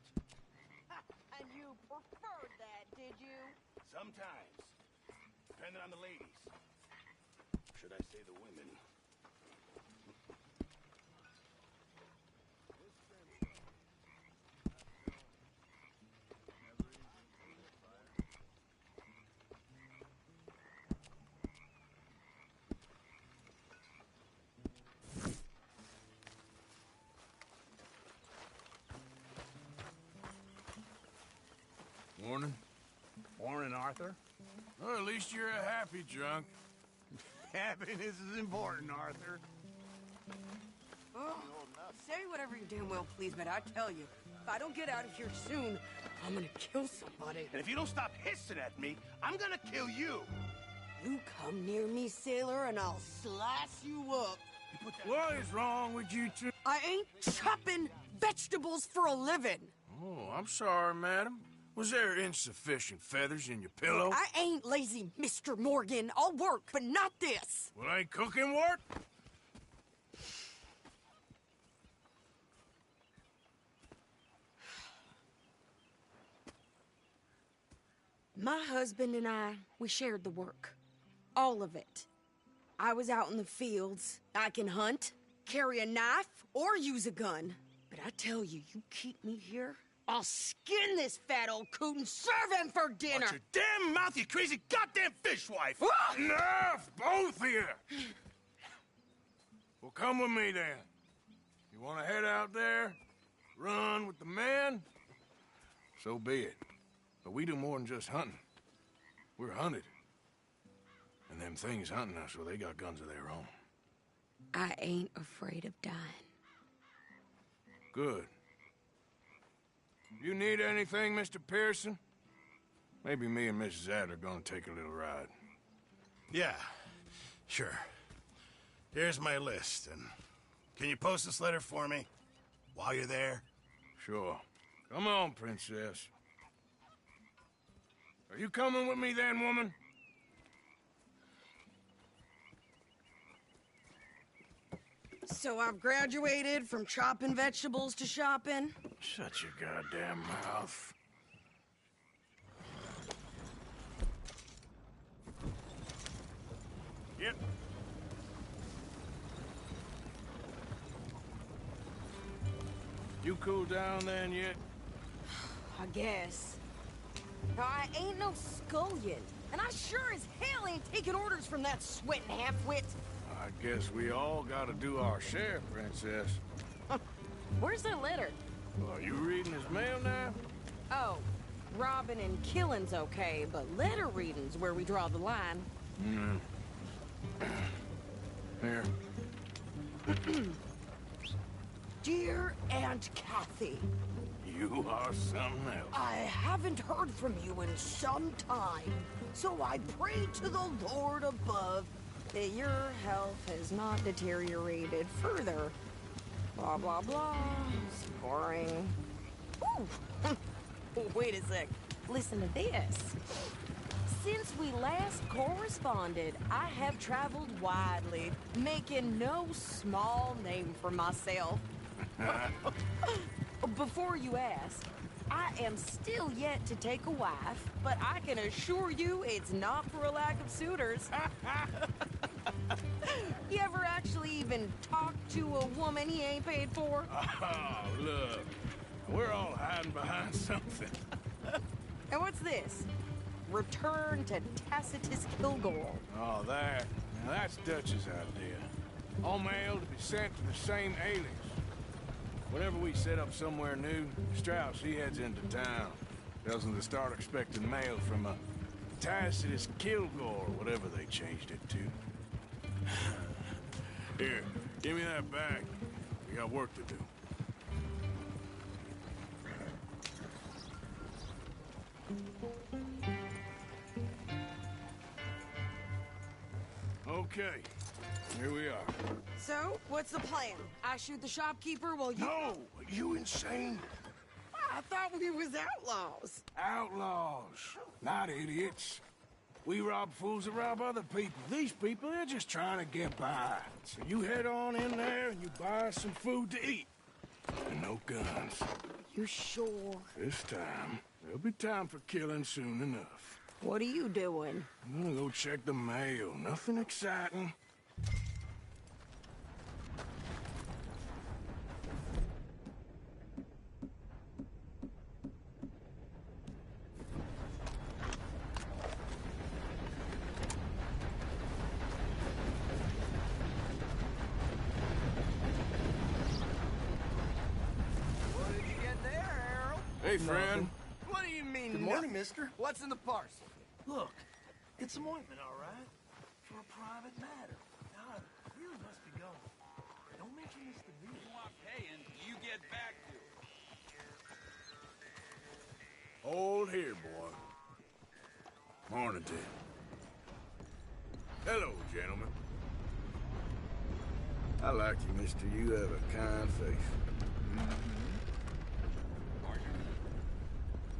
And you preferred that, did you? Sometimes. Depending on the ladies. Should I say the women? Morning. Morning, Arthur. Well, at least you're a happy drunk. Happiness is important, Arthur. Oh, say whatever you damn well please, but I tell you, if I don't get out of here soon, I'm gonna kill somebody. And if you don't stop hissing at me, I'm gonna kill you. You come near me, sailor, and I'll slice you up. What is wrong with you two? I ain't chopping vegetables for a living. Oh, I'm sorry, madam. Was there insufficient feathers in your pillow? I ain't lazy, Mr. Morgan. I'll work, but not this. Well, ain't cooking work? My husband and I, we shared the work. All of it. I was out in the fields. I can hunt, carry a knife, or use a gun. But I tell you, you keep me here, I'll skin this fat old coot and serve him for dinner. Watch your damn mouth, you crazy goddamn fishwife! Ah! Enough, both of you! Well, come with me then. You want to head out there, run with the men? So be it. But we do more than just hunting. We're hunted. And them things hunting us, well, they got guns of their own. I ain't afraid of dying. Good. You need anything, Mr. Pearson? Maybe me and Mrs. Ad are gonna take a little ride. Yeah, sure. Here's my list, and can you post this letter for me while you're there? Sure. Come on, Princess. Are you coming with me then, woman? So I've graduated from chopping vegetables to shopping? Shut your goddamn mouth. Yep. You cool down then yet? I guess. Now, I ain't no scullion, and I sure as hell ain't taking orders from that sweating half-wit. I guess we all gotta do our share, Princess. Where's that letter? Are you reading his mail now? Oh, robbing and killing's okay, but letter reading's where we draw the line. Here. Dear Aunt Kathy, You are something else. I haven't heard from you in some time, so I pray to the Lord above that your health has not deteriorated further. Blah, blah, blah. Scoring. Ooh! Wait a sec. Listen to this. Since we last corresponded, I have traveled widely, making no small name for myself. Before you ask, I am still yet to take a wife, but I can assure you it's not for a lack of suitors. You ever actually even talk to a woman he ain't paid for? Oh, look. We're all hiding behind something. And what's this? Return to Tacitus Kilgore. Oh, that. Now, that's Dutch's idea. All mail to be sent to the same alias. Whenever we set up somewhere new, Strauss, he heads into town. Tells them to start expecting mail from a Tacitus Kilgore, whatever they changed it to. Here, give me that bag. We got work to do. Okay, here we are. So, what's the plan? I shoot the shopkeeper while you... No! Are you insane? I thought we was outlaws. Outlaws, not idiots. We rob fools that rob other people. These people, they're just trying to get by. So you head on in there and you buy some food to eat. And no guns. You sure? This time, there'll be time for killing soon enough. What are you doing? I'm gonna go check the mail. Nothing exciting. What did you get there, Harold? Hey, friend. What do you mean, Good morning, nothing? mister. What's in the parcel? Look, get some ointment, all right? For a private matter. God, you must be going. Don't mention this to me. You want paying, you get back to it. Hold here, boy. Morning to you. Hello, gentlemen. I like you, mister. You have a kind face.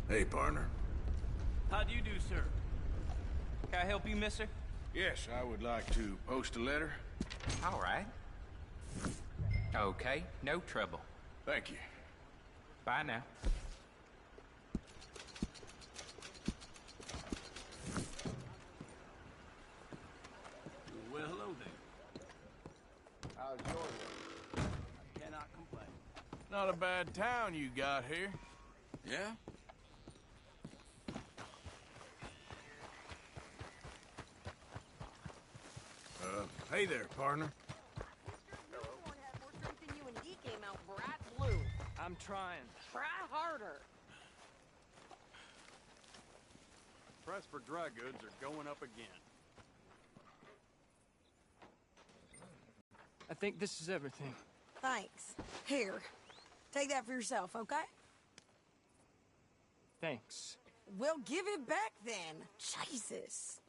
Hey, partner. How do you do, sir? Can I help you, mister? Yes, I would like to post a letter. All right. Okay, no trouble. Thank you. Bye now. Well, hello there. How's yours? I cannot complain. Not a bad town you got here. Yeah? Hey there, partner. He came out bright blue. I'm trying. Try harder. Price for dry goods are going up again. I think this is everything. Thanks. Here. Take that for yourself, okay? Thanks. Well, give it back then. Jesus.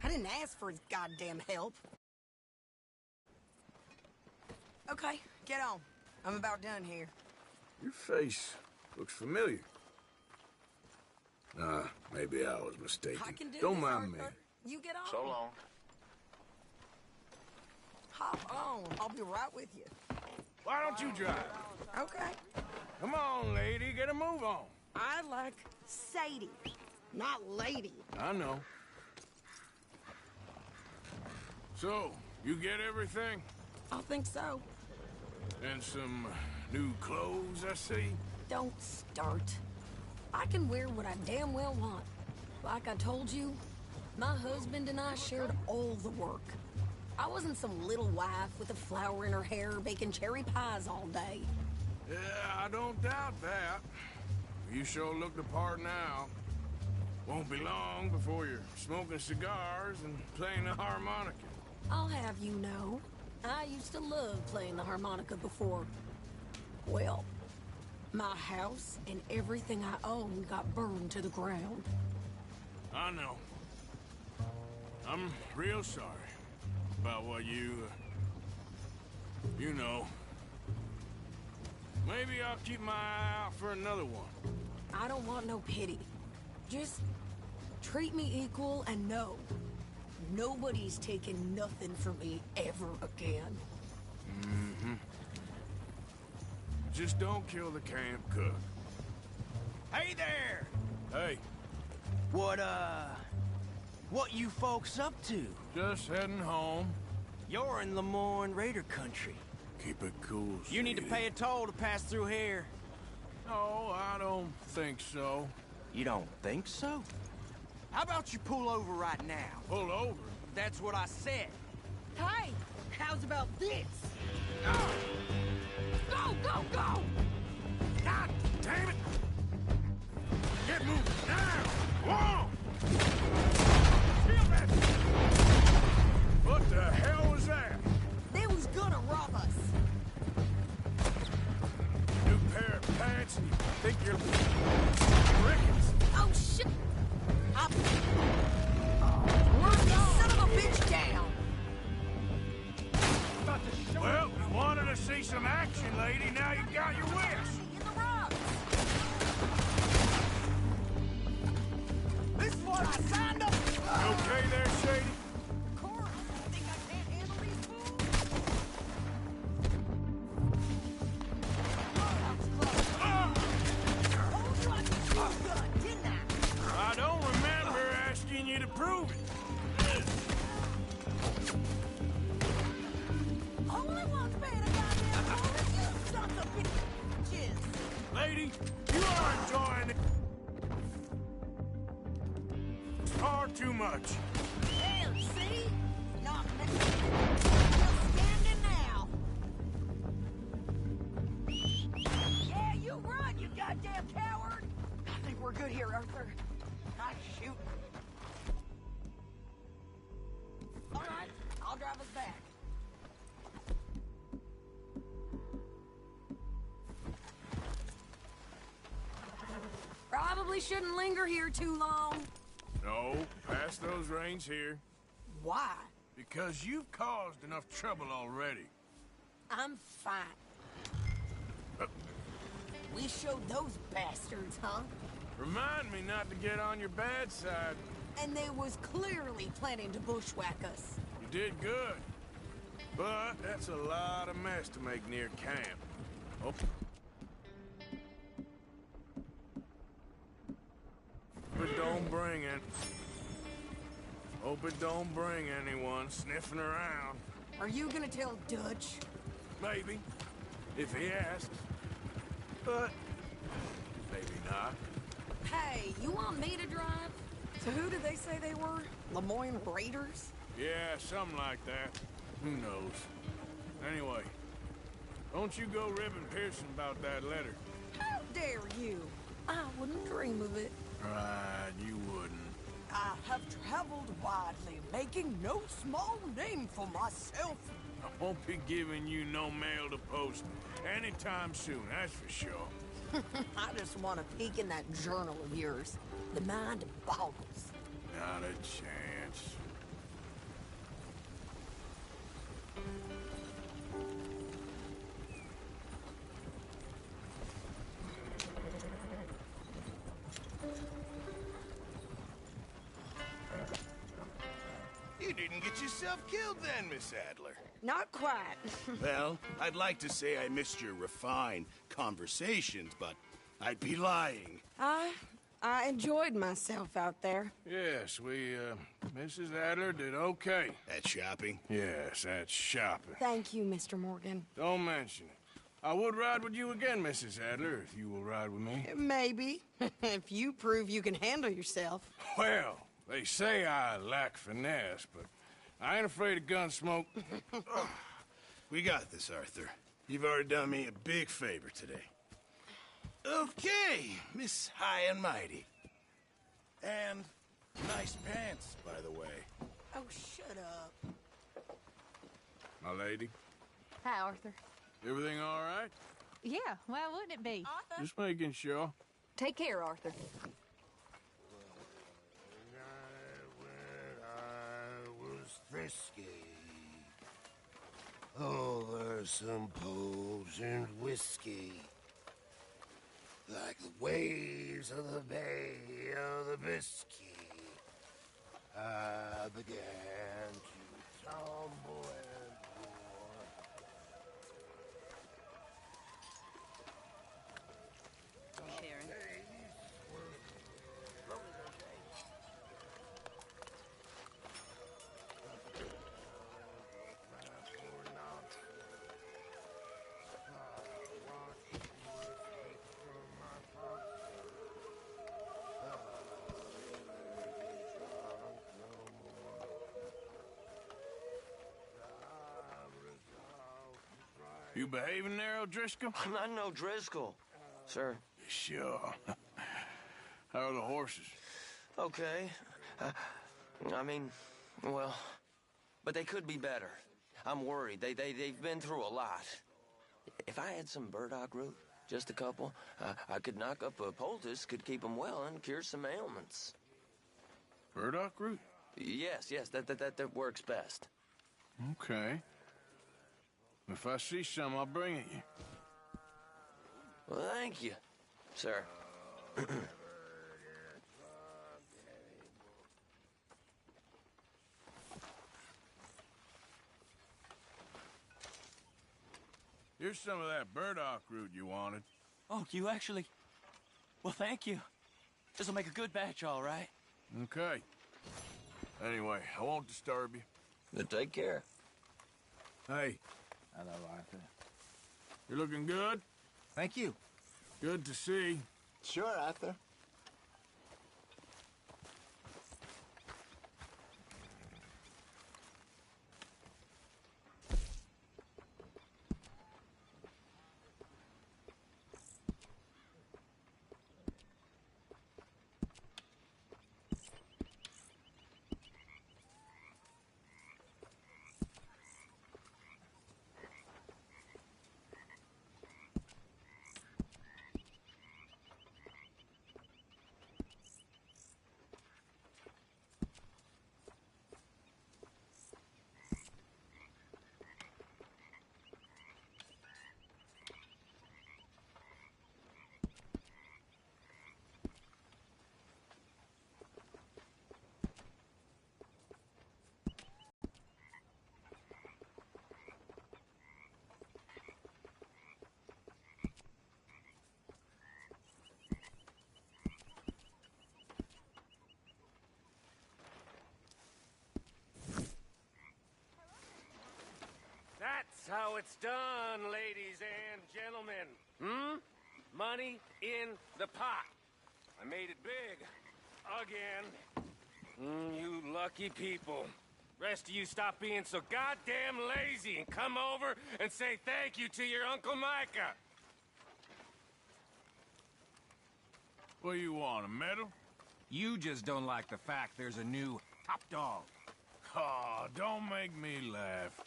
I didn't ask for his goddamn help. Okay, get on. I'm about done here. Your face looks familiar. Maybe I was mistaken. I can do Don't this, mind me. Arthur. You get on. So long. Hop on. I'll be right with you. Why don't you drive? Okay. Come on, lady, get a move on. I like Sadie, not lady. I know. So, you get everything? I think so. And some new clothes, I see? Don't start. I can wear what I damn well want. Like I told you, my husband and I shared all the work. I wasn't some little wife with a flower in her hair baking cherry pies all day. Yeah, I don't doubt that. You sure look the part now. Won't be long before you're smoking cigars and playing the harmonica. I'll have you know, I used to love playing the harmonica before. Well, my house and everything I owned got burned to the ground. I know. I'm real sorry about what you know. Maybe I'll keep my eye out for another one. I don't want no pity. Just treat me equal and know nobody's taking nothing from me ever again. Mm-hmm. Just don't kill the camp cook. Hey there! Hey. What you folks up to? Just heading home. You're in Lemoyne Raider country. Keep it cool, You need to sweetie. pay a toll to pass through here. No, I don't think so. You don't think so? How about you pull over right now? Pull over? That's what I said. Hey, how's about this? Go, go, go! God damn it! Get moving now! Whoa! What the hell was that? They was gonna rob us. New pair of pants and you think you're rickets. Oh, shit! Where's the son of a bitch down? Well, you wanted to see some action, lady. Now you got your wish. In the rocks. This is what I signed up for. You okay there, Shady? Of course. Think I can't handle these fools? Told you I could shoot a gun, didn't I? I don't remember asking you to prove it. Only one's paying a goddamn toll, you sons of bitches. Lady, you are enjoying it far too much. Damn, see? Not many. Just standing now. Yeah, you run, you goddamn coward. I think we're good here, Arthur. Nice shooting. All right, I'll drive us back. Probably shouldn't linger here too long. No, pass those reins here. Why? Because you've caused enough trouble already. I'm fine. We showed those bastards, huh? Remind me not to get on your bad side. And they was clearly planning to bushwhack us. You did good. But that's a lot of mess to make near camp. Oh. Hope it don't bring it. Hope it don't bring anyone sniffing around. Are you gonna tell Dutch? Maybe, if he asks. But maybe not. Hey, you want me to drive? So who did they say they were? Lemoyne Raiders? Yeah, something like that. Who knows? Anyway, don't you go ribbing Pearson about that letter. How dare you? I wouldn't dream of it. Right, you wouldn't. I have traveled widely, making no small name for myself. I won't be giving you no mail to post anytime soon, that's for sure. I just want to peek in that journal of yours. The mind boggles. Not a chance. get yourself killed then, Miss Adler. Not quite. Well, I'd like to say I missed your refined conversations, but I'd be lying. I enjoyed myself out there. Yes, Mrs. Adler did okay. At shopping? Yes, at shopping. Thank you, Mr. Morgan. Don't mention it. I would ride with you again, Mrs. Adler, if you will ride with me. Maybe. If you prove you can handle yourself. Well, they say I lack finesse, but I ain't afraid of gun smoke. We got this, Arthur. You've already done me a big favor today. Okay, Miss High and Mighty. And nice pants, by the way. Oh, shut up. My lady. Hi, Arthur. Everything all right? Yeah, why wouldn't it be? Arthur. Just making sure. Take care, Arthur. I was frisky. Over some popes and whiskey. Like the waves of the Bay of the Biscay. I began to tumble and roar. Sharon. You behaving there, O'Driscoll? I'm not no Driscoll, sir. Sure. How are the horses? Okay. Well, but they could be better. I'm worried. They've been through a lot. If I had some burdock root, just a couple, I could knock up a poultice, could keep them well, and cure some ailments. Burdock root? Yes, that works best. Okay. If I see some, I'll bring it you. Well, thank you, sir. Here's some of that burdock root you wanted. Oh, you actually... Well, thank you. This'll make a good batch, all right. Okay. Anyway, I won't disturb you. Then take care. Hey. Hello, Arthur. You're looking good? Thank you. Good to see. Sure, Arthur. That's how it's done, ladies and gentlemen. Money in the pot. I made it big. Again. You lucky people. Rest of you stop being so goddamn lazy and come over and say thank you to your Uncle Micah. What do you want, a medal? You just don't like the fact there's a new top dog. Oh, don't make me laugh.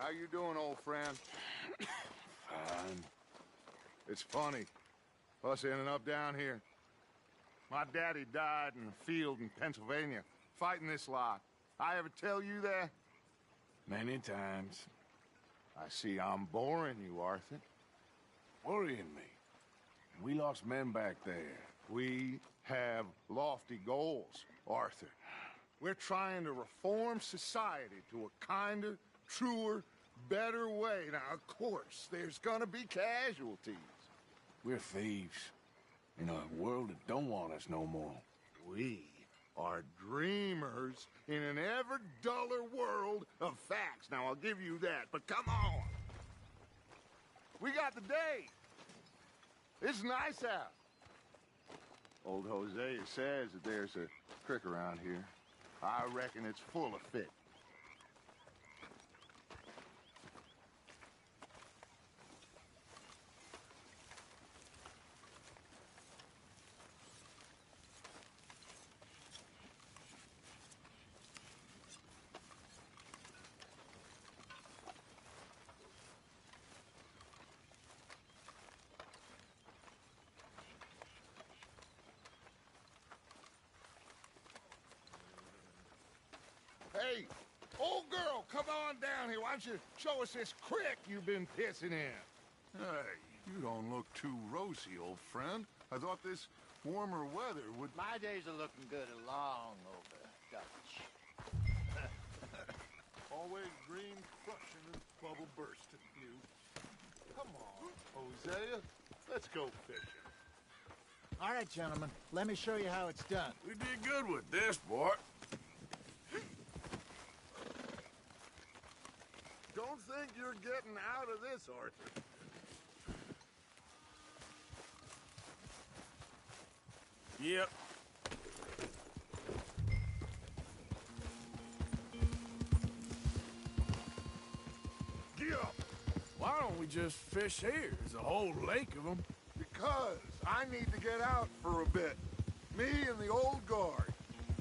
How you doing, old friend? Fine. It's funny, us ending up down here. My daddy died in a field in Pennsylvania, fighting this lot. I ever tell you that? Many times. I see I'm boring you, Arthur. Worrying me. We lost men back there. We have lofty goals, Arthur. We're trying to reform society to a kinder, truer, better way. Now, of course, there's gonna be casualties. We're thieves. In a world that don't want us no more. We are dreamers in an ever duller world of facts. Now, I'll give you that, but come on. We got the day. It's nice out. Old Hosea says that there's a creek around here. I reckon it's full of fish. Hey, old girl, come on down here. Why don't you show us this creek you've been pissing in? Hey, you don't look too rosy, old friend. I thought this warmer weather would... My days are looking good along over, Dutch. Always green crushing and bubble bursting, you. Come on, Hosea. Let's go fishing. All right, gentlemen. Let me show you how it's done. We did good with this, boy. Don't think you're getting out of this, Arthur. Yep. Get up! Why don't we just fish here? There's a whole lake of them. Because I need to get out for a bit. Me and the old guard.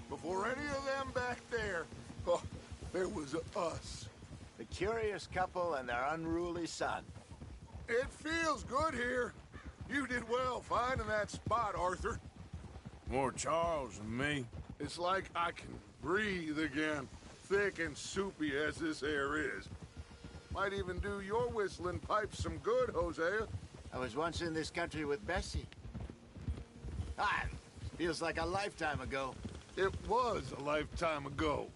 Before any of them back there, oh, there was us. The curious couple and their unruly son. It feels good here. You did well finding that spot, Arthur. More Charles than me. It's like I can breathe again, thick and soupy as this air is. Might even do your whistling pipes some good, Hosea. I was once in this country with Bessie. Feels like a lifetime ago. It was a lifetime ago.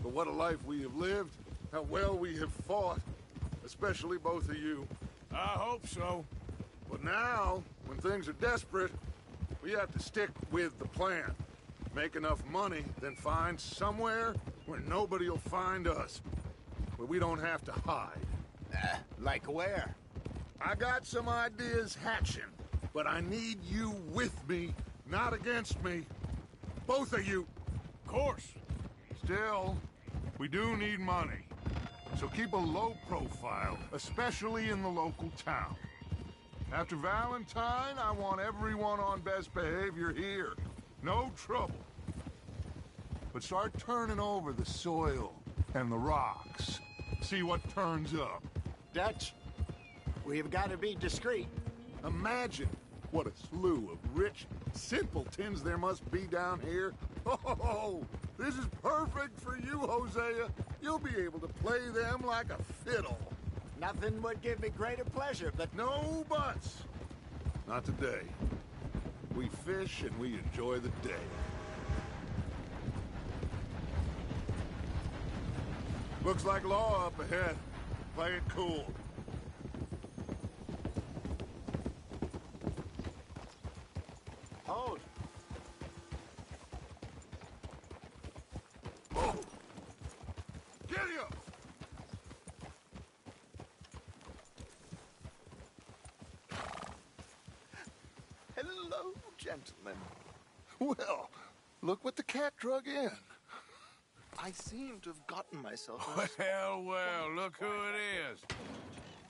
But what a life we have lived. How well we have fought. Especially both of you. I hope so. But now, when things are desperate, we have to stick with the plan. Make enough money, then find somewhere where nobody will find us. Where we don't have to hide. Like where? I got some ideas hatching, but I need you with me, not against me. Both of you. Of course. Still, we do need money. So keep a low profile, especially in the local town. After Valentine, I want everyone on best behavior here. No trouble. But start turning over the soil and the rocks. See what turns up. Dutch, we've got to be discreet. Imagine what a slew of rich simpletons there must be down here. Oh, this is perfect for you, Hosea. You'll be able to play them like a fiddle. Nothing would give me greater pleasure, but... No buts. Not today. We fish and we enjoy the day. Looks like law up ahead. Play it cool. Hold. Oh! Get him! Hello, gentlemen. Well, look what the cat drug in. I seem to have gotten myself... Well, well, look who it is.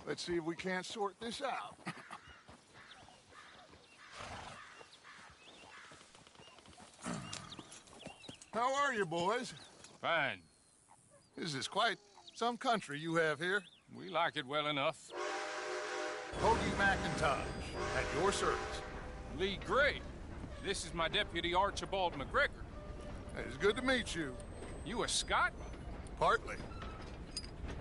Let's see if we can't sort this out. How are you, boys? Fine. This is quite Some country you have here. We like it well enough. Hoagie McIntosh, at your service. Lee Gray. This is my deputy Archibald McGregor. It's good to meet you. You a Scot? Partly.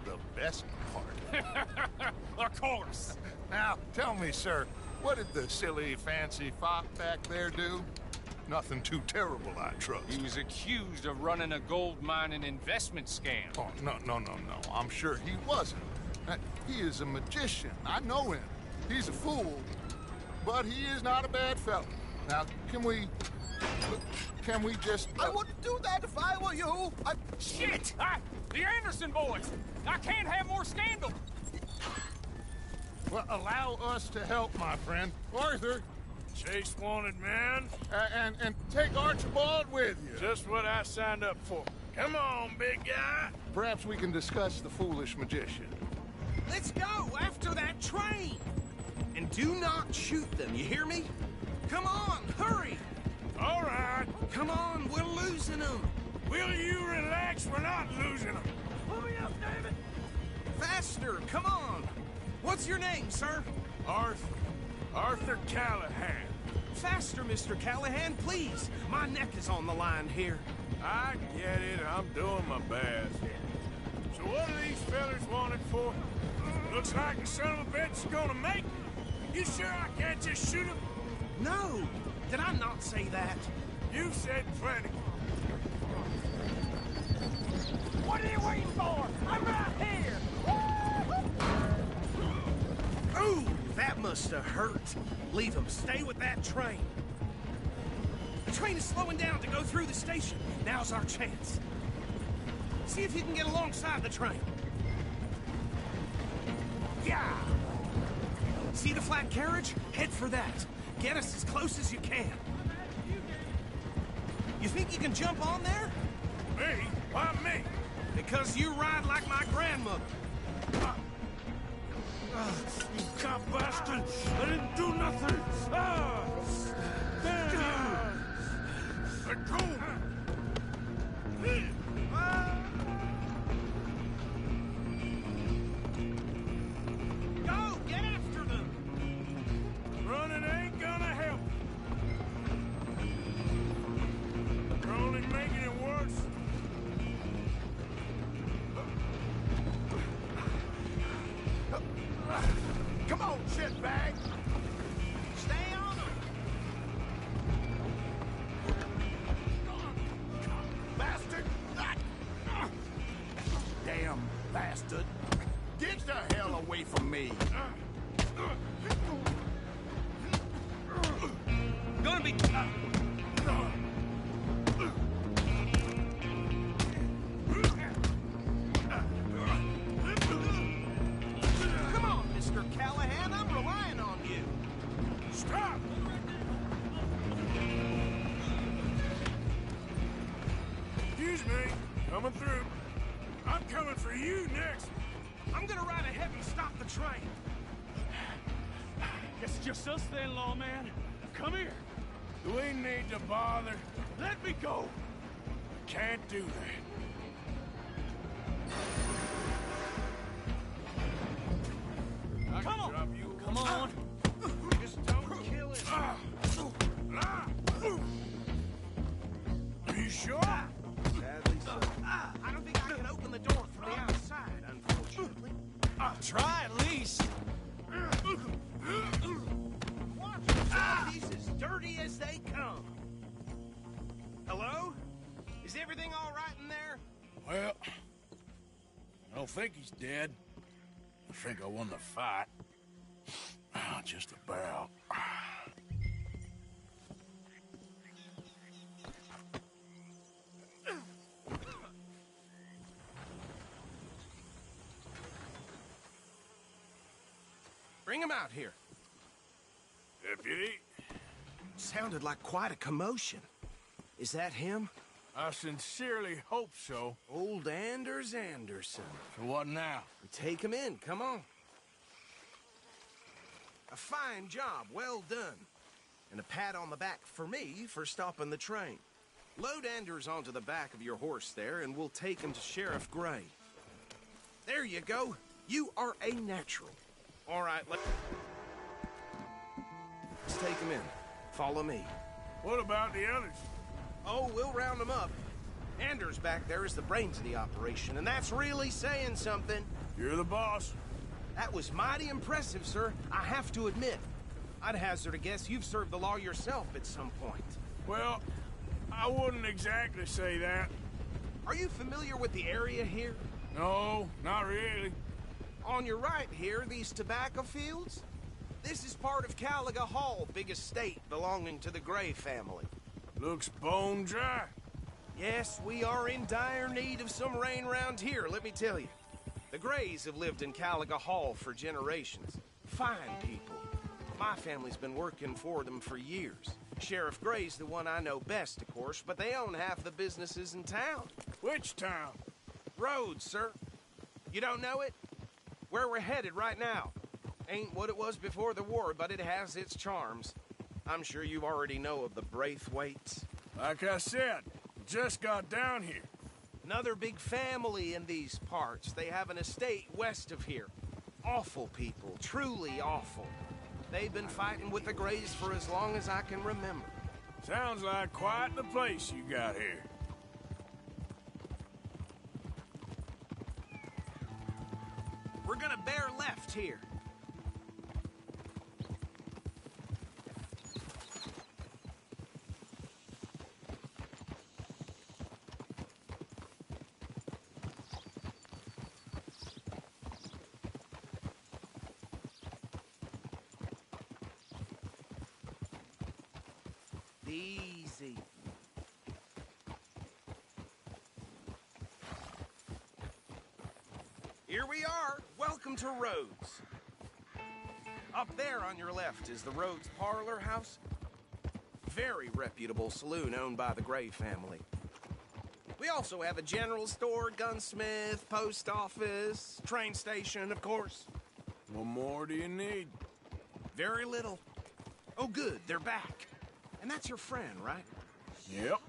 The best part. Of course. Now, tell me, sir, what did the silly, fancy fop back there do? Nothing too terrible, I trust. He was accused of running a gold mining investment scam. Oh, no. I'm sure he wasn't. He is a magician. I know him. He's a fool. But he is not a bad fellow. Now, can we just... I wouldn't do that if I were you. Shit! The Anderson boys! I can't have more scandal! Well, allow us to help, my friend. Arthur! Chase wanted man. And take Archibald with you. Just what I signed up for. Come on, big guy. Perhaps we can discuss the foolish magician. Let's go after that train! And do not shoot them, you hear me? Come on, hurry! All right. Come on, we're losing them. Will you relax? We're not losing them. Pull me up, David! Faster, come on! What's your name, sir? Arthur Callahan. Faster, Mr. Callahan, please. My neck is on the line here. I get it. I'm doing my best. So what are these fellas wanted for? Looks like the son of a bitch is gonna make me. You sure I can't just shoot him? No! Did I not say that? You said plenty. What are you waiting for? I'm right here! Ooh, that must have hurt. Leave him. Stay with that train. The train is slowing down to go through the station. Now's our chance. See if you can get alongside the train. Yeah! See the flat carriage? Head for that. Get us as close as you can. You think you can jump on there? Me? Why me? Because you ride like my grandmother. You cop bastard! I didn't do nothing! There you! Let go! Go! Get after them! Running ain't gonna help. You're only making it worse. Come on, shitbag! Stay on them! Bastard! Damn bastard! Get the hell away from me! Gonna be... Come on, Mr. Callahan, I'm relying on you. Stop! Excuse me. Coming through. I'm coming for you next. I'm gonna ride ahead and stop the train. Guess it's just us then, lawman. Come here. Do we need to bother? Let me go. Can't do that. I Come can on. drop you. Come on. Just don't kill him. Are you sure? Sadly so. I don't think I can open the door from the outside, unfortunately. Try at least. Watch it. He's as dirty as they come. Hello? Is everything all right in there? Well, I don't think he's dead. I think I won the fight. Just about. Bring him out here. Deputy? Sounded like quite a commotion. Is that him? I sincerely hope so. Old Anders Anderson. So what now? Take him in, come on. A fine job, well done. And a pat on the back for me for stopping the train. Load Anders onto the back of your horse there, and we'll take him to Sheriff Gray. There you go. You are a natural. All right, let's take him in. Follow me. What about the others? Oh, we'll round them up. Anders back there is the brains of the operation, and that's really saying something. You're the boss. That was mighty impressive, sir. I have to admit. I'd hazard a guess you've served the law yourself at some point. Well, I wouldn't exactly say that. Are you familiar with the area here? No, not really. On your right here, these tobacco fields? This is part of Caliga Hall, big estate belonging to the Gray family. Looks bone dry. Yes, we are in dire need of some rain round here, let me tell you. The Grays have lived in Caliga Hall for generations. Fine people. My family's been working for them for years. Sheriff Gray's the one I know best, of course, but they own half the businesses in town. Which town? Rhodes, sir. You don't know it? Where we're headed right now. Ain't what it was before the war, but it has its charms. I'm sure you already know of the Braithwaites. Like I said, just got down here. Another big family in these parts. They have an estate west of here. Awful people, truly awful. They've been fighting with the Grays for as long as I can remember. Sounds like quite the place you got here. We're gonna bear left here. Easy. Here we are. Welcome to Rhodes. Up there on your left is the Rhodes Parlor House. Very reputable saloon owned by the Gray family. We also have a general store, gunsmith, post office, train station, of course. What more do you need? Very little. Oh, good. They're back. And that's your friend, right? Yep.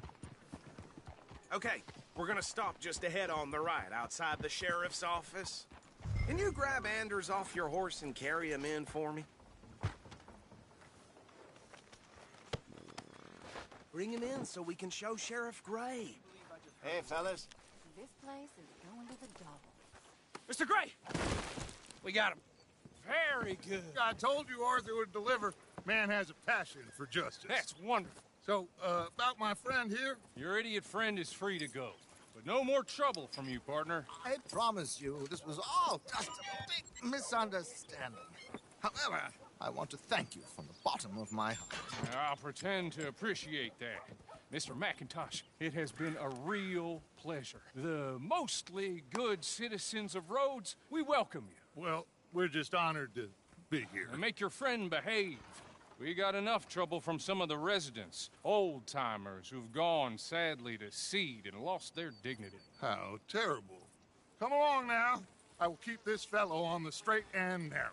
Okay, we're gonna stop just ahead on the right, outside the sheriff's office. Can you grab Anders off your horse and carry him in for me? Bring him in so we can show Sheriff Gray. Hey, fellas. This place is going to the double. Mr. Gray! We got him. Very good. I told you Arthur would deliver. Man has a passion for justice. That's wonderful. So, about my friend here? Your idiot friend is free to go. But no more trouble from you, partner. I promise you, this was all just a big misunderstanding. However, I want to thank you from the bottom of my heart. I'll pretend to appreciate that. Mr. McIntosh, it has been a real pleasure. The mostly good citizens of Rhodes, we welcome you. Well, we're just honored to be here. And make your friend behave. We got enough trouble from some of the residents, old-timers who've gone, sadly, to seed and lost their dignity. How terrible. Come along now. I will keep this fellow on the straight and narrow.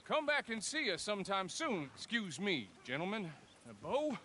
Come back and see us sometime soon. Excuse me, gentlemen. Bo,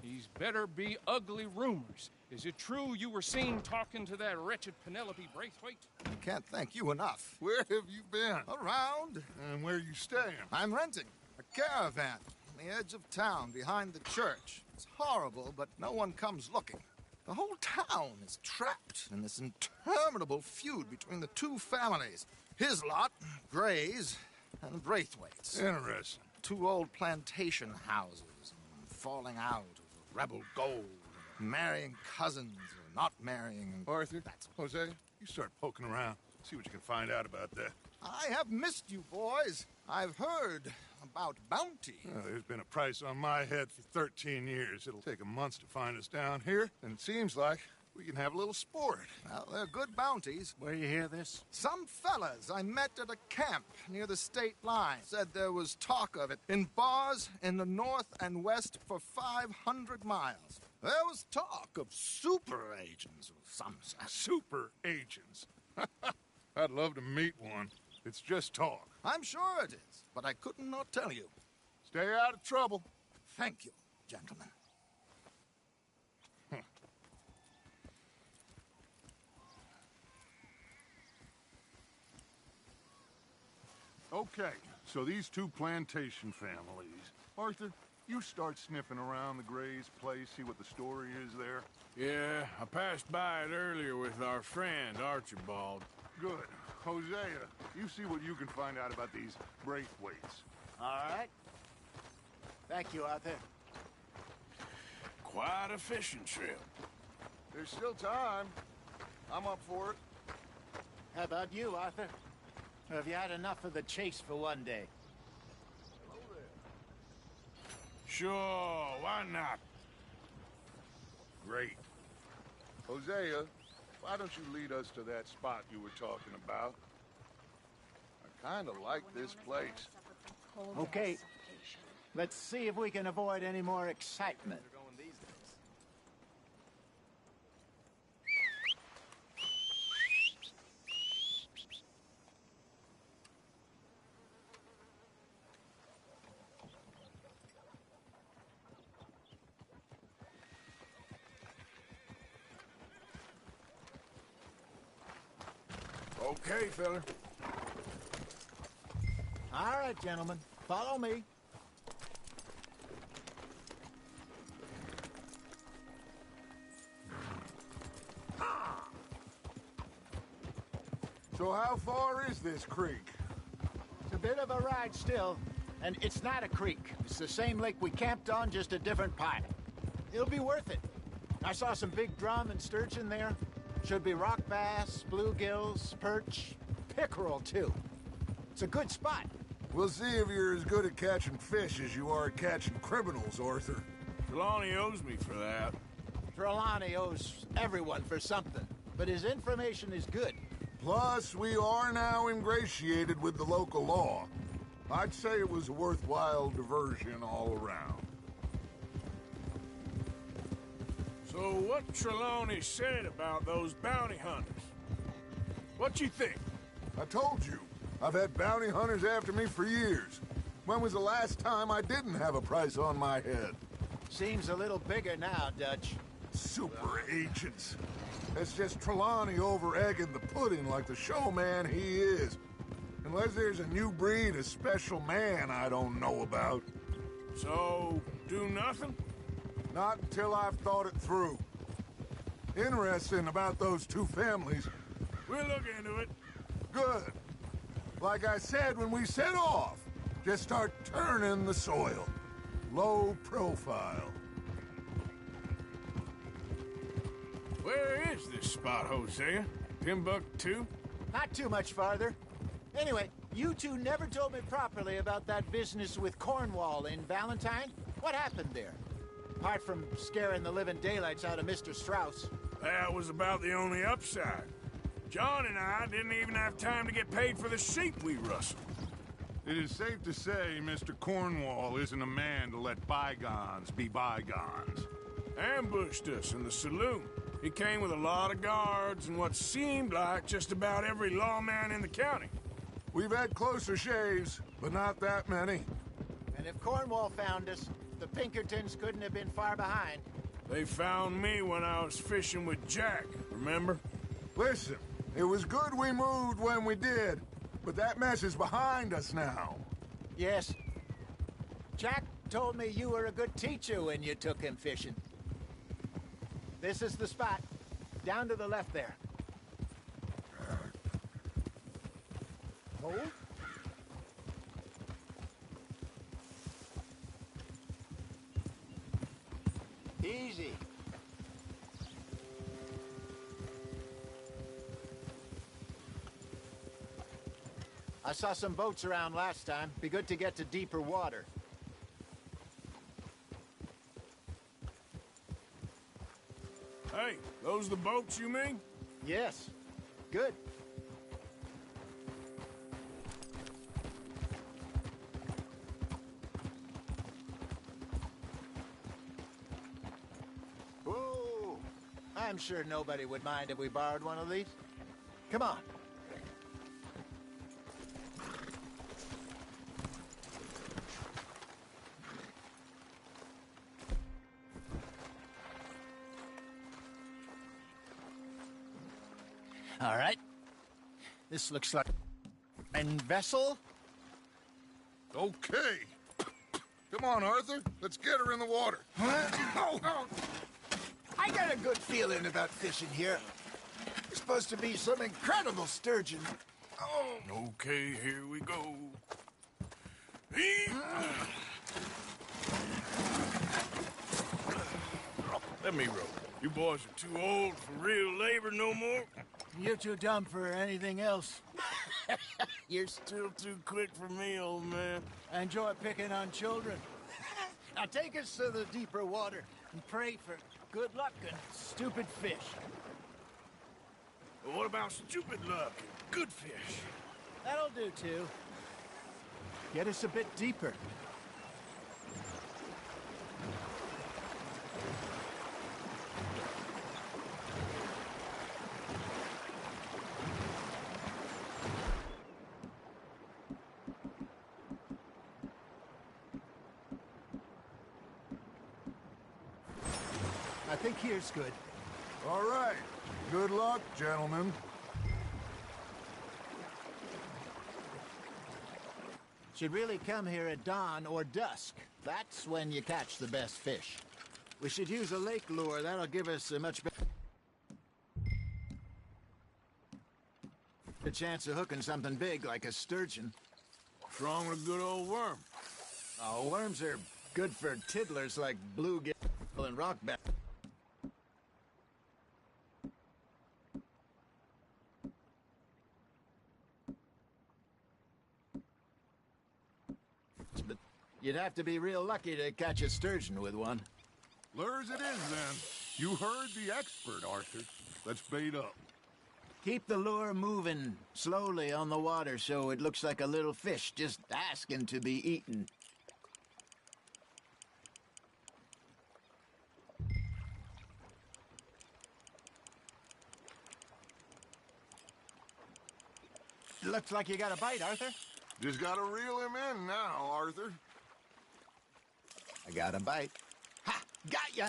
these better be ugly rumors. Is it true you were seen talking to that wretched Penelope Braithwaite? I can't thank you enough. Where have you been? Around. And where are you staying? I'm renting a caravan on the edge of town behind the church. It's horrible, but no one comes looking. The whole town is trapped in this interminable feud between the two families. His lot, Gray's, and Braithwaite's. Interesting. Two old plantation houses, falling out of rebel gold, marrying cousins or not marrying. Arthur, Jose, you start poking around. See what you can find out about that. I have missed you, boys. I've heard about bounty. There's been a price on my head for 13 years. It'll take a month to find us down here, and it seems like we can have a little sport. Well, they're good bounties. Where you hear this? Some fellas I met at a camp near the state line said there was talk of it in bars in the north and west for 500 miles. There was talk of super agents of some sort. Super agents? I'd love to meet one. It's just talk. I'm sure it is, but I couldn't not tell you. Stay out of trouble. Thank you, gentlemen. Okay, so these two plantation families. Arthur, you start sniffing around the Gray's place, see what the story is there. Yeah, I passed by it earlier with our friend, Archibald. Good. Hosea, you see what you can find out about these Braithwaites. All right. Thank you, Arthur. Quite a fishing trip. There's still time. I'm up for it. How about you, Arthur? Or have you had enough of the chase for one day? Sure, why not? Great. Hosea, why don't you lead us to that spot you were talking about? I kind of like this place. Okay. Let's see if we can avoid any more excitement. Okay, fella. All right, gentlemen. Follow me. So how far is this creek? It's a bit of a ride still, and it's not a creek. It's the same lake we camped on, just a different part. It'll be worth it. I saw some big drum and sturgeon there. Should be rock bass, bluegills, perch, pickerel, too. It's a good spot. We'll see if you're as good at catching fish as you are at catching criminals, Arthur. Trelawney owes me for that. Trelawney owes everyone for something, but his information is good. Plus, we are now ingratiated with the local law. I'd say it was a worthwhile diversion all around. So what Trelawney said about those bounty hunters? What you think? I told you. I've had bounty hunters after me for years. When was the last time I didn't have a price on my head? Seems a little bigger now, Dutch. Super agents. It's just Trelawney over-egging the pudding like the showman he is. Unless there's a new breed of special man I don't know about. So, do nothing? Not until I've thought it through. Interesting about those two families. We'll look into it. Good. Like I said when we set off, just start turning the soil. Low profile. Where is this spot, Hosea? Timbuktu? Not too much farther. Anyway, you two never told me properly about that business with Cornwall in Valentine. What happened there? Apart from scaring the living daylights out of Mr. Strauss. That was about the only upside. John and I didn't even have time to get paid for the sheep we rustled. It is safe to say Mr. Cornwall isn't a man to let bygones be bygones. Ambushed us in the saloon. He came with a lot of guards and what seemed like just about every lawman in the county. We've had closer shaves, but not that many. And if Cornwall found us, the Pinkertons couldn't have been far behind. They found me when I was fishing with Jack, remember? Listen, it was good we moved when we did, but that mess is behind us now. Yes. Jack told me you were a good teacher when you took him fishing. This is the spot. Down to the left there. Hold. Easy. I saw some boats around last time. Be good to get to deeper water. Hey, those the boats you mean? Yes. Good. Whoa! I'm sure nobody would mind if we borrowed one of these. Come on. All right. This looks like a vessel. Okay. Come on, Arthur. Let's get her in the water. I got a good feeling about fishing here. There's supposed to be some incredible sturgeon. Okay, here we go. Let me row. You boys are too old for real labor no more. You're too dumb for anything else. You're still too quick for me, old man. I enjoy picking on children. Now take us to the deeper water and pray for good luck and stupid fish. But what about stupid luck and good fish? That'll do, too. Get us a bit deeper. I think here's good. All right. Good luck, gentlemen. Should really come here at dawn or dusk. That's when you catch the best fish. We should use a lake lure. That'll give us a much better chance of hooking something big like a sturgeon. What's wrong with a good old worm? Oh, worms are good for tiddlers like bluegill and rockback. But you'd have to be real lucky to catch a sturgeon with one. Lures it is, then. You heard the expert, Arthur. Let's bait up. Keep the lure moving slowly on the water so it looks like a little fish just asking to be eaten. Looks like you got a bite, Arthur. Just gotta reel him in now, Arthur. I got a bite. Ha! Got ya!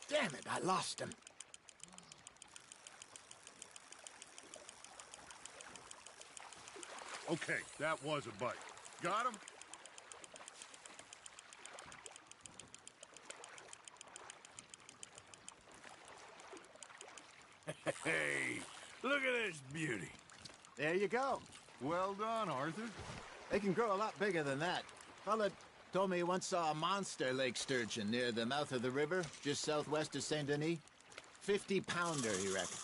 Damn it, I lost him. Okay, that was a bite. Got him? Hey, look at this beauty. There you go. Well done, Arthur. They can grow a lot bigger than that. Fella told me he once saw a monster lake sturgeon near the mouth of the river, just southwest of Saint Denis. 50-pounder, he reckoned.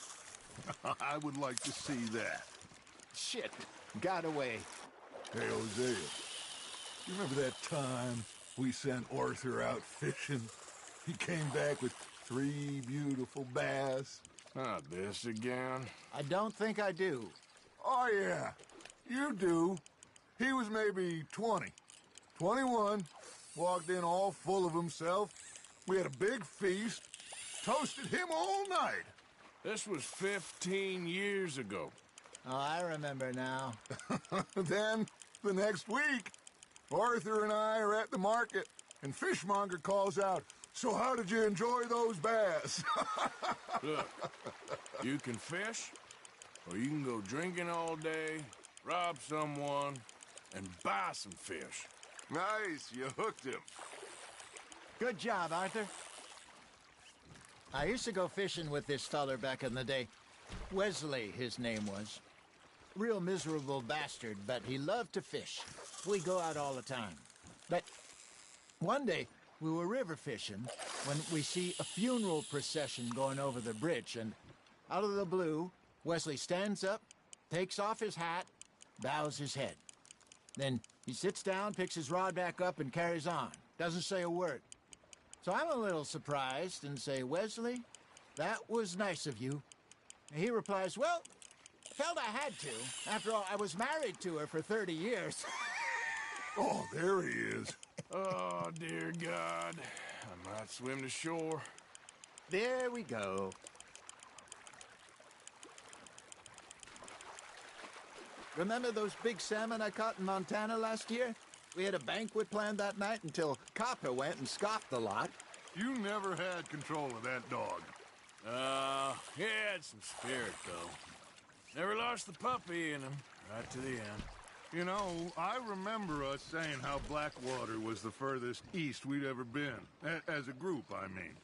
I would like to see that. Shit, got away. Hey, Hosea, you remember that time we sent Arthur out fishing? He came back with 3 beautiful bass. Not this again. I don't think I do. Oh, yeah, you do. He was maybe 20, 21, walked in all full of himself. We had a big feast, toasted him all night. This was 15 years ago. Oh, I remember now. Then, the next week, Arthur and I are at the market, and Fishmonger calls out, "So how did you enjoy those bass?" Look, you can fish, or you can go drinking all day, rob someone, and buy some fish. Nice, you hooked him. Good job, Arthur. I used to go fishing with this feller back in the day. Wesley, his name was. Real miserable bastard, but he loved to fish. We go out all the time. But one day, we were river fishing when we see a funeral procession going over the bridge, and out of the blue, Wesley stands up, takes off his hat, bows his head. Then he sits down, picks his rod back up, and carries on. Doesn't say a word. So I'm a little surprised and say, "Wesley, that was nice of you." And he replies, "Well, felt I had to. After all, I was married to her for 30 years. Oh, there he is. Oh, dear God. I might swim to shore. There we go. Remember those big salmon I caught in Montana last year? We had a banquet planned that night until Copper went and scoffed the lot. You never had control of that dog. He had some spirit, though. Never lost the puppy in him, right to the end. You know, I remember us saying how Blackwater was the furthest east we'd ever been. As a group, I mean.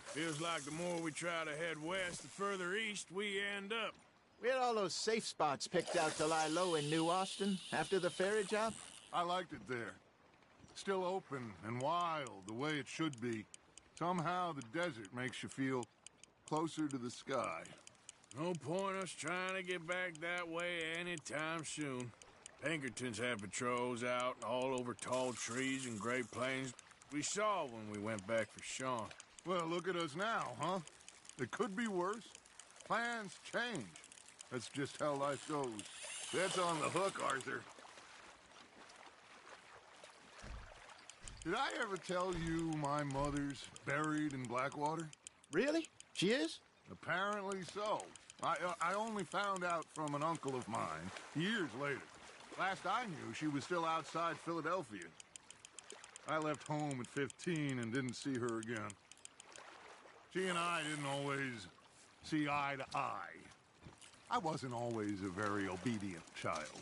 Feels like the more we try to head west, the further east we end up. We had all those safe spots picked out to lie low in New Austin after the ferry job. I liked it there. Still open and wild, the way it should be. Somehow the desert makes you feel closer to the sky. No point us trying to get back that way anytime soon. Pinkertons had patrols out all over tall trees and Great Plains. We saw when we went back for Sean. Well, look at us now, huh? It could be worse. Plans change. That's just how life goes. That's on the hook, Arthur. Did I ever tell you my mother's buried in Blackwater? Really? She is? Apparently so. I only found out from an uncle of mine years later. Last I knew, she was still outside Philadelphia. I left home at 15 and didn't see her again. She and I didn't always see eye to eye. I wasn't always a very obedient child.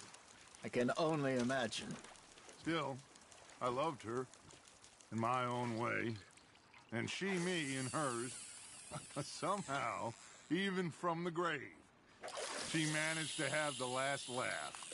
I can only imagine. Still, I loved her in my own way, and she me in hers. Somehow, even from the grave, she managed to have the last laugh.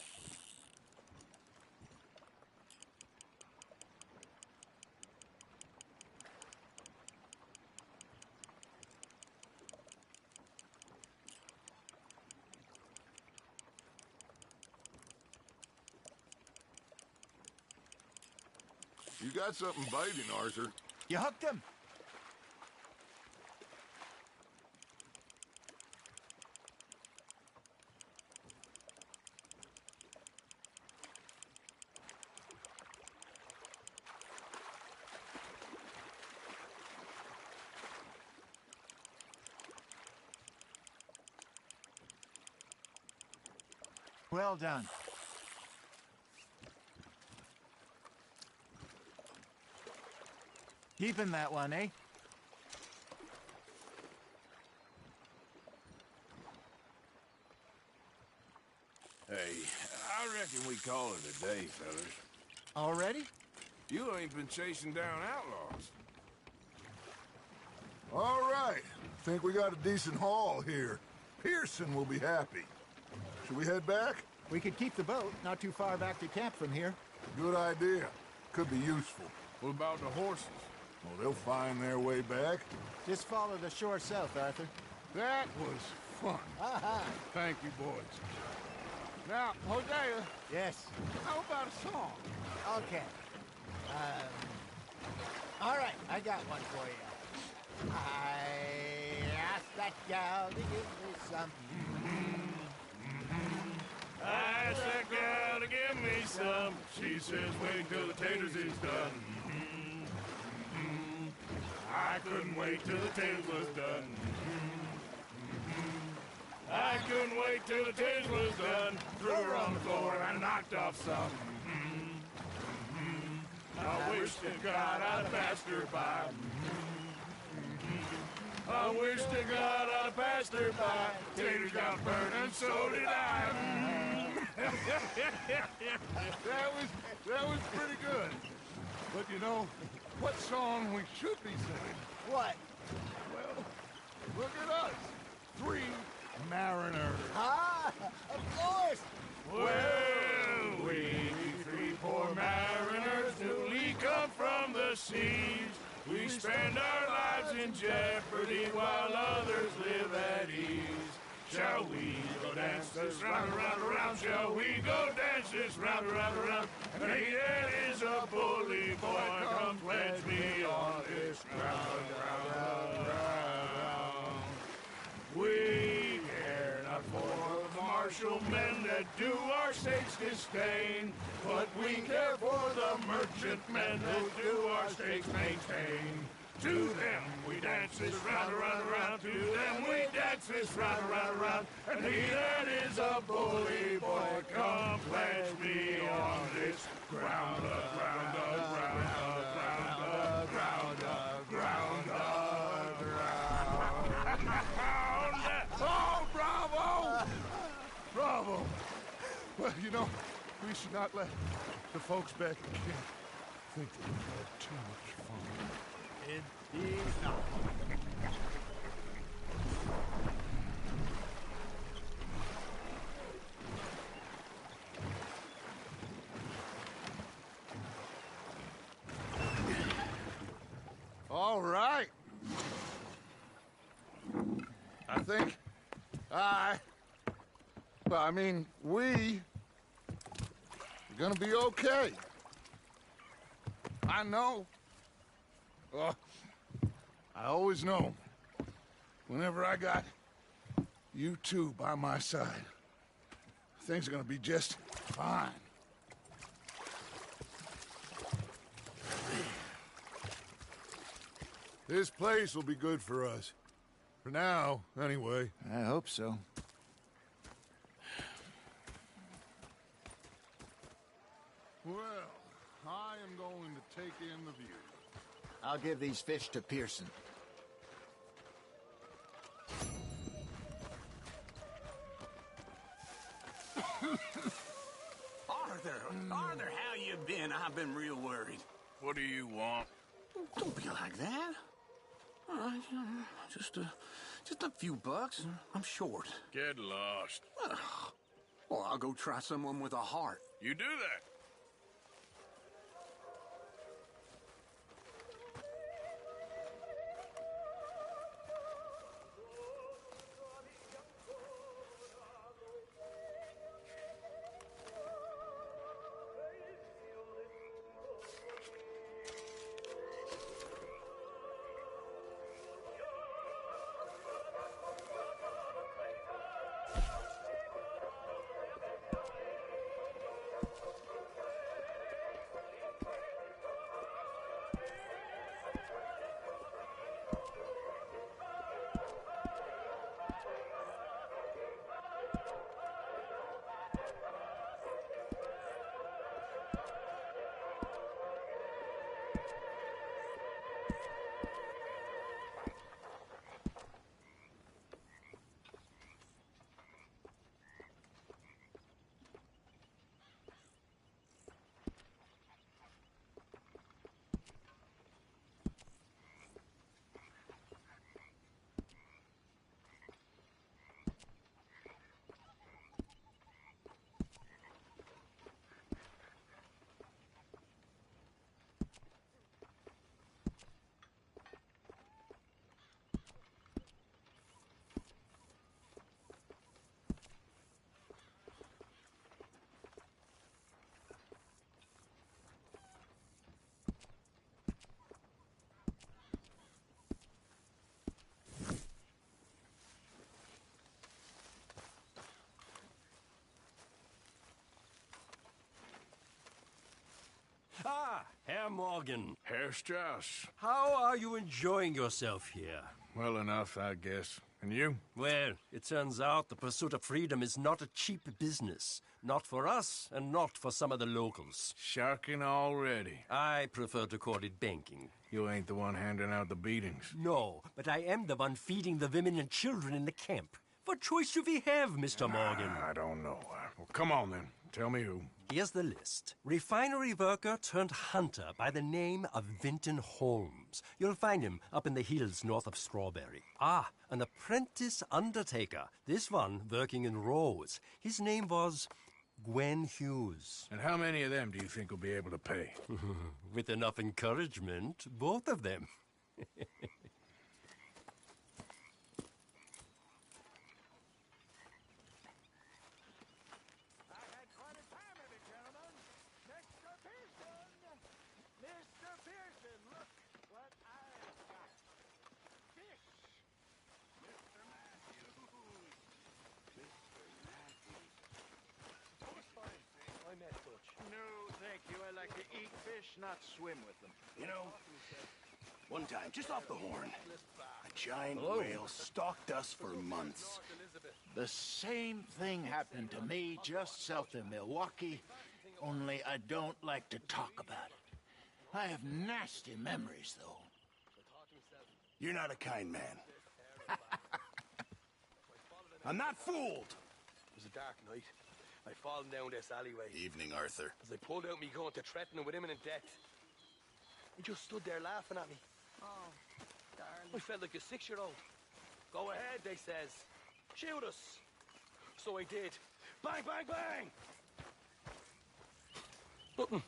You got something biting, Arthur. You hooked him? Well done. Keeping that one, eh? Hey, I reckon we call it a day, fellas. Already? You ain't been chasing down outlaws. All right. Think we got a decent haul here. Pearson will be happy. Should we head back? We could keep the boat not too far back to camp from here. Good idea. Could be useful. What about the horses? Well, they'll find their way back. Just follow the shore south, Arthur. That was fun. Aha! Thank you, boys. Now, Hosea. Yes? How about a song? Okay. All right, I got one for you. I asked that gal to give me some. I asked that gal to give me some. She says, wait till the taters is done. I couldn't wait till the taters was done. I couldn't wait till the taters was done. Threw her on the floor and knocked off some. I wish to God I'd passed her by. I wish to God I'd passed her by. Taters got burned and so did I. That was pretty good. But you know, what song we should be singing? What? Well, look at us. 3 mariners. Ah, of course. Well, we 3 poor mariners newly come from the seas. We spend our lives in jeopardy while others live at ease. Shall we go dance this round, around, around? Shall we go dance this round, around, around? And he that is a bully boy, come pledge me on this ground, ground, ground. We care not for the martial men that do our state's disdain, but we care for the merchant men who do our state's maintain. To them we dance this round, around, around. To them we dance this round, around, around. And he that is a bully boy, come pledge me on this ground, ground, ground, ground, ground, ground, ground. Oh, bravo! Bravo! Well, you know, We should not let the folks back at camp think that we've had too much fun. Indeed not. All right. I think we are gonna be okay. I know. Oh, I always know. Whenever I got you two by my side, things are gonna be just fine. This place will be good for us. For now, anyway. I hope so. Well, I am going to take in the view. I'll give these fish to Pearson. Arthur, how you been? I've been real worried. What do you want? Don't be like that. All right, just a few bucks. I'm short. Get lost. Well, I'll go try someone with a heart. You do that. Ah, Herr Morgan. Herr Strauss. How are you enjoying yourself here? Well enough, I guess. And you? Well, it turns out the pursuit of freedom is not a cheap business. Not for us, and not for some of the locals. Sharking already. I prefer to call it banking. You ain't the one handing out the beatings. No, but I am the one feeding the women and children in the camp. What choice do we have, Mr. Morgan? I don't know. Well, come on then. Tell me who. Here's the list. Refinery worker turned hunter by the name of Vinton Holmes. You'll find him up in the hills north of Strawberry. Ah, an apprentice undertaker. This one working in Rose. His name was Gwen Hughes. And how many of them do you think will be able to pay? With enough encouragement, both of them. Not swim with them. You know, one time, just off the horn, a giant whale stalked us for months. The same thing happened to me just south of Milwaukee, only I don't like to talk about it. I have nasty memories, though. You're not a kind man. I'm not fooled. It was a dark night. I fallen down this alleyway. Evening, Arthur. As I pulled out me gun to threaten him with imminent death. He just stood there laughing at me. Oh, darling. I felt like a 6-year-old. Go ahead, they says. Shoot us. So I did. Bang, bang, bang! Nothing.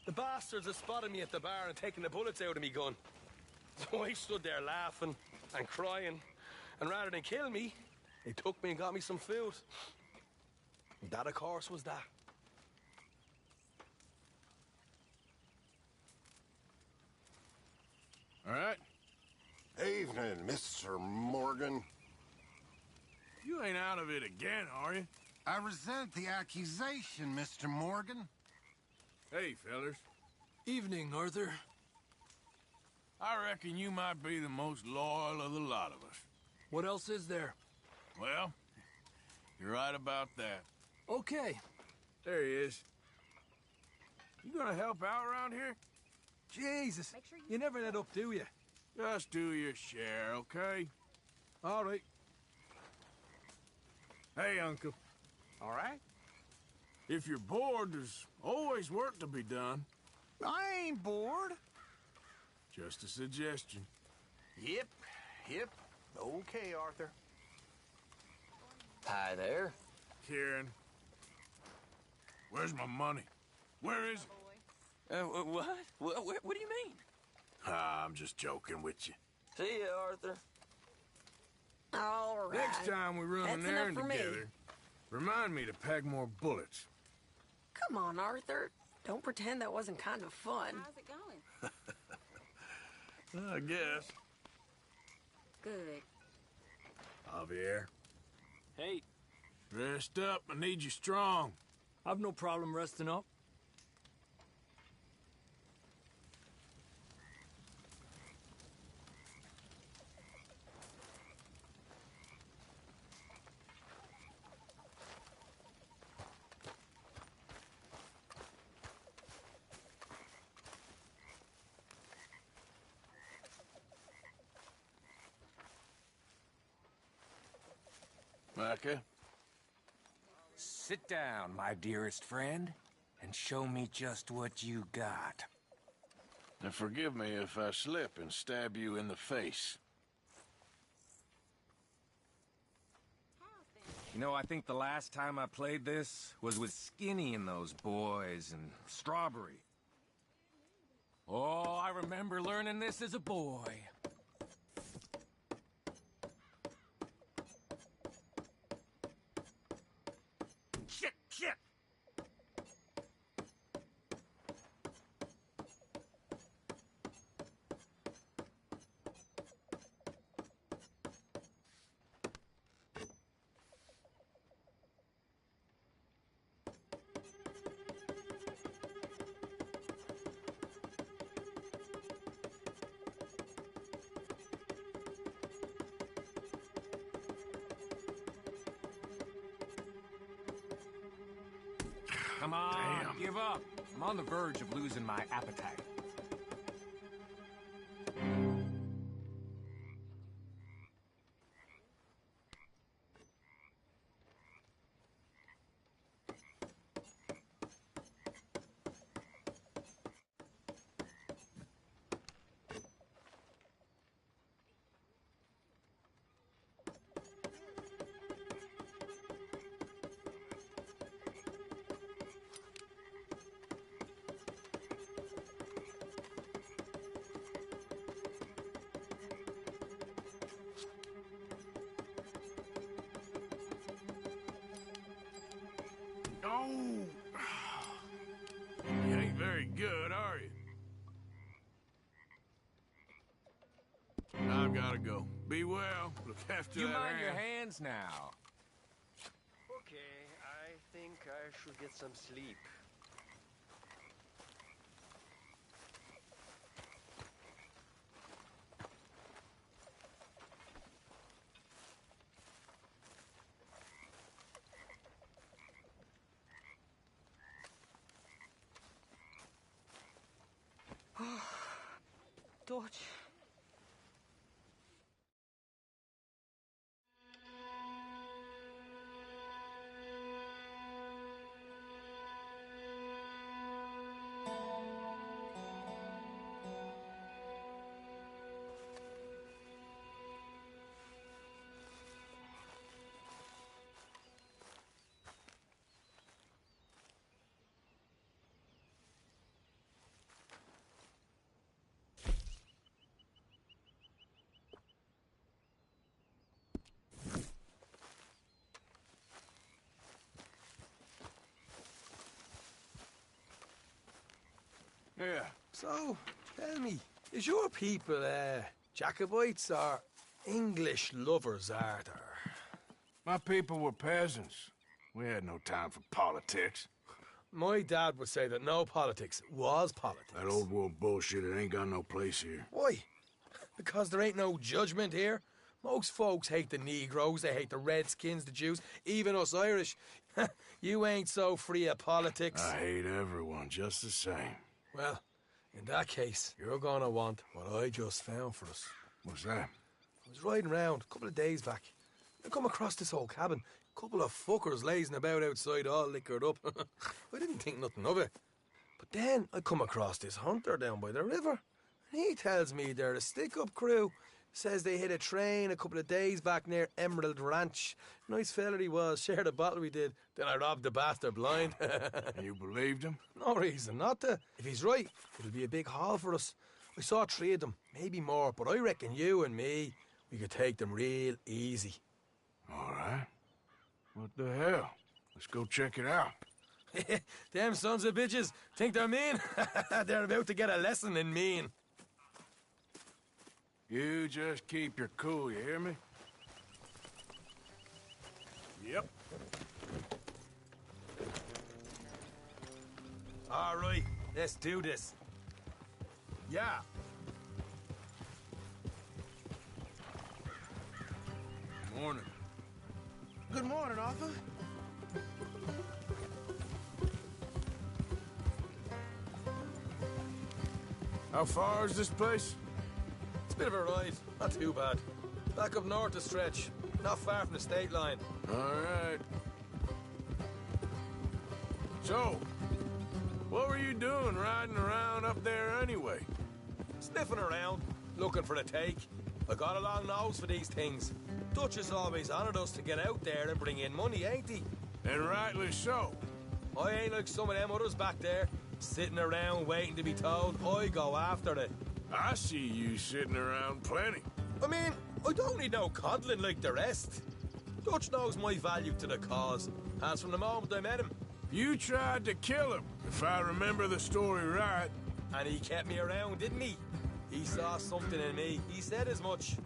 The bastards had spotted me at the bar and taken the bullets out of me gun. So I stood there laughing and crying. And rather than kill me, they took me and got me some food. And that, of course, was that. All right. Evening, Mr. Morgan. You ain't out of it again, are you? I resent the accusation, Mr. Morgan. Hey, fellas. Evening, Arthur. I reckon you might be the most loyal of the lot of us. What else is there? Well, you're right about that. Okay. There he is. You gonna help out around here? Jesus, you never let up, do you? Just do your share, okay? All right. Hey, Uncle. All right. If you're bored, there's always work to be done. I ain't bored. Just a suggestion. Yep. Okay, Arthur. Hi there. Kieran. Where's my money? Where is it? What? What do you mean? I'm just joking with you. See ya, Arthur. All right. Next time we run That's an errand enough for me. together, remind me to pack more bullets. Come on, Arthur. Don't pretend that wasn't kind of fun. How's it going? I guess. Good. Javier. Hey. Rest up. I need you strong. I've no problem resting up. Micah? Sit down, my dearest friend, and show me just what you got. And forgive me if I slip and stab you in the face. You know, I think the last time I played this was with Skinny and those boys and Strawberry. Oh, I remember learning this as a boy. Shit! Come on, give up. I'm on the verge of losing my appetite. Oh! You ain't very good, are you? I've gotta go. Be well. Look after You that mind your hand. hands now. Okay, I think I should get some sleep. Dodge. Yeah. So, tell me, is your people, Jacobites or English lovers, Arthur? My people were peasants. We had no time for politics. My dad would say that no politics was politics. That old world bullshit, it ain't got no place here. Why? Because there ain't no judgment here. Most folks hate the Negroes, they hate the Redskins, the Jews, even us Irish. You ain't so free of politics. I hate everyone just the same. Well, in that case, you're gonna want what I just found for us. What's that? I was riding around a couple of days back. I come across this old cabin. A couple of fuckers lazing about outside all liquored up. I didn't think nothing of it. But then I come across this hunter down by the river. And he tells me they're a stick-up crew. Says they hit a train a couple of days back near Emerald Ranch. Nice fella he was, shared a bottle we did. Then I robbed the bastard blind. You believed him? No reason not to. If he's right, it'll be a big haul for us. I saw 3 of them, maybe more, but I reckon you and me, we could take them real easy. All right. What the hell? Let's go check it out. Them sons of bitches think they're mean. They're about to get a lesson in mean. You just keep your cool, you hear me? Yep. All right, let's do this. Yeah. Morning. Good morning, Arthur. How far is this place? It's a bit of a ride, not too bad. Back up north a stretch, not far from the state line. All right. So, what were you doing riding around up there anyway? Sniffing around, looking for a take. I got a long nose for these things. Dutch has always honoured us to get out there and bring in money, ain't he? And rightly so. I ain't like some of them others back there, sitting around waiting to be told. I go after it. I see you sitting around plenty. I mean, I don't need no coddling like the rest. Dutch knows my value to the cause, as from the moment I met him. You tried to kill him, if I remember the story right. And he kept me around, didn't he? He saw something in me. He said as much.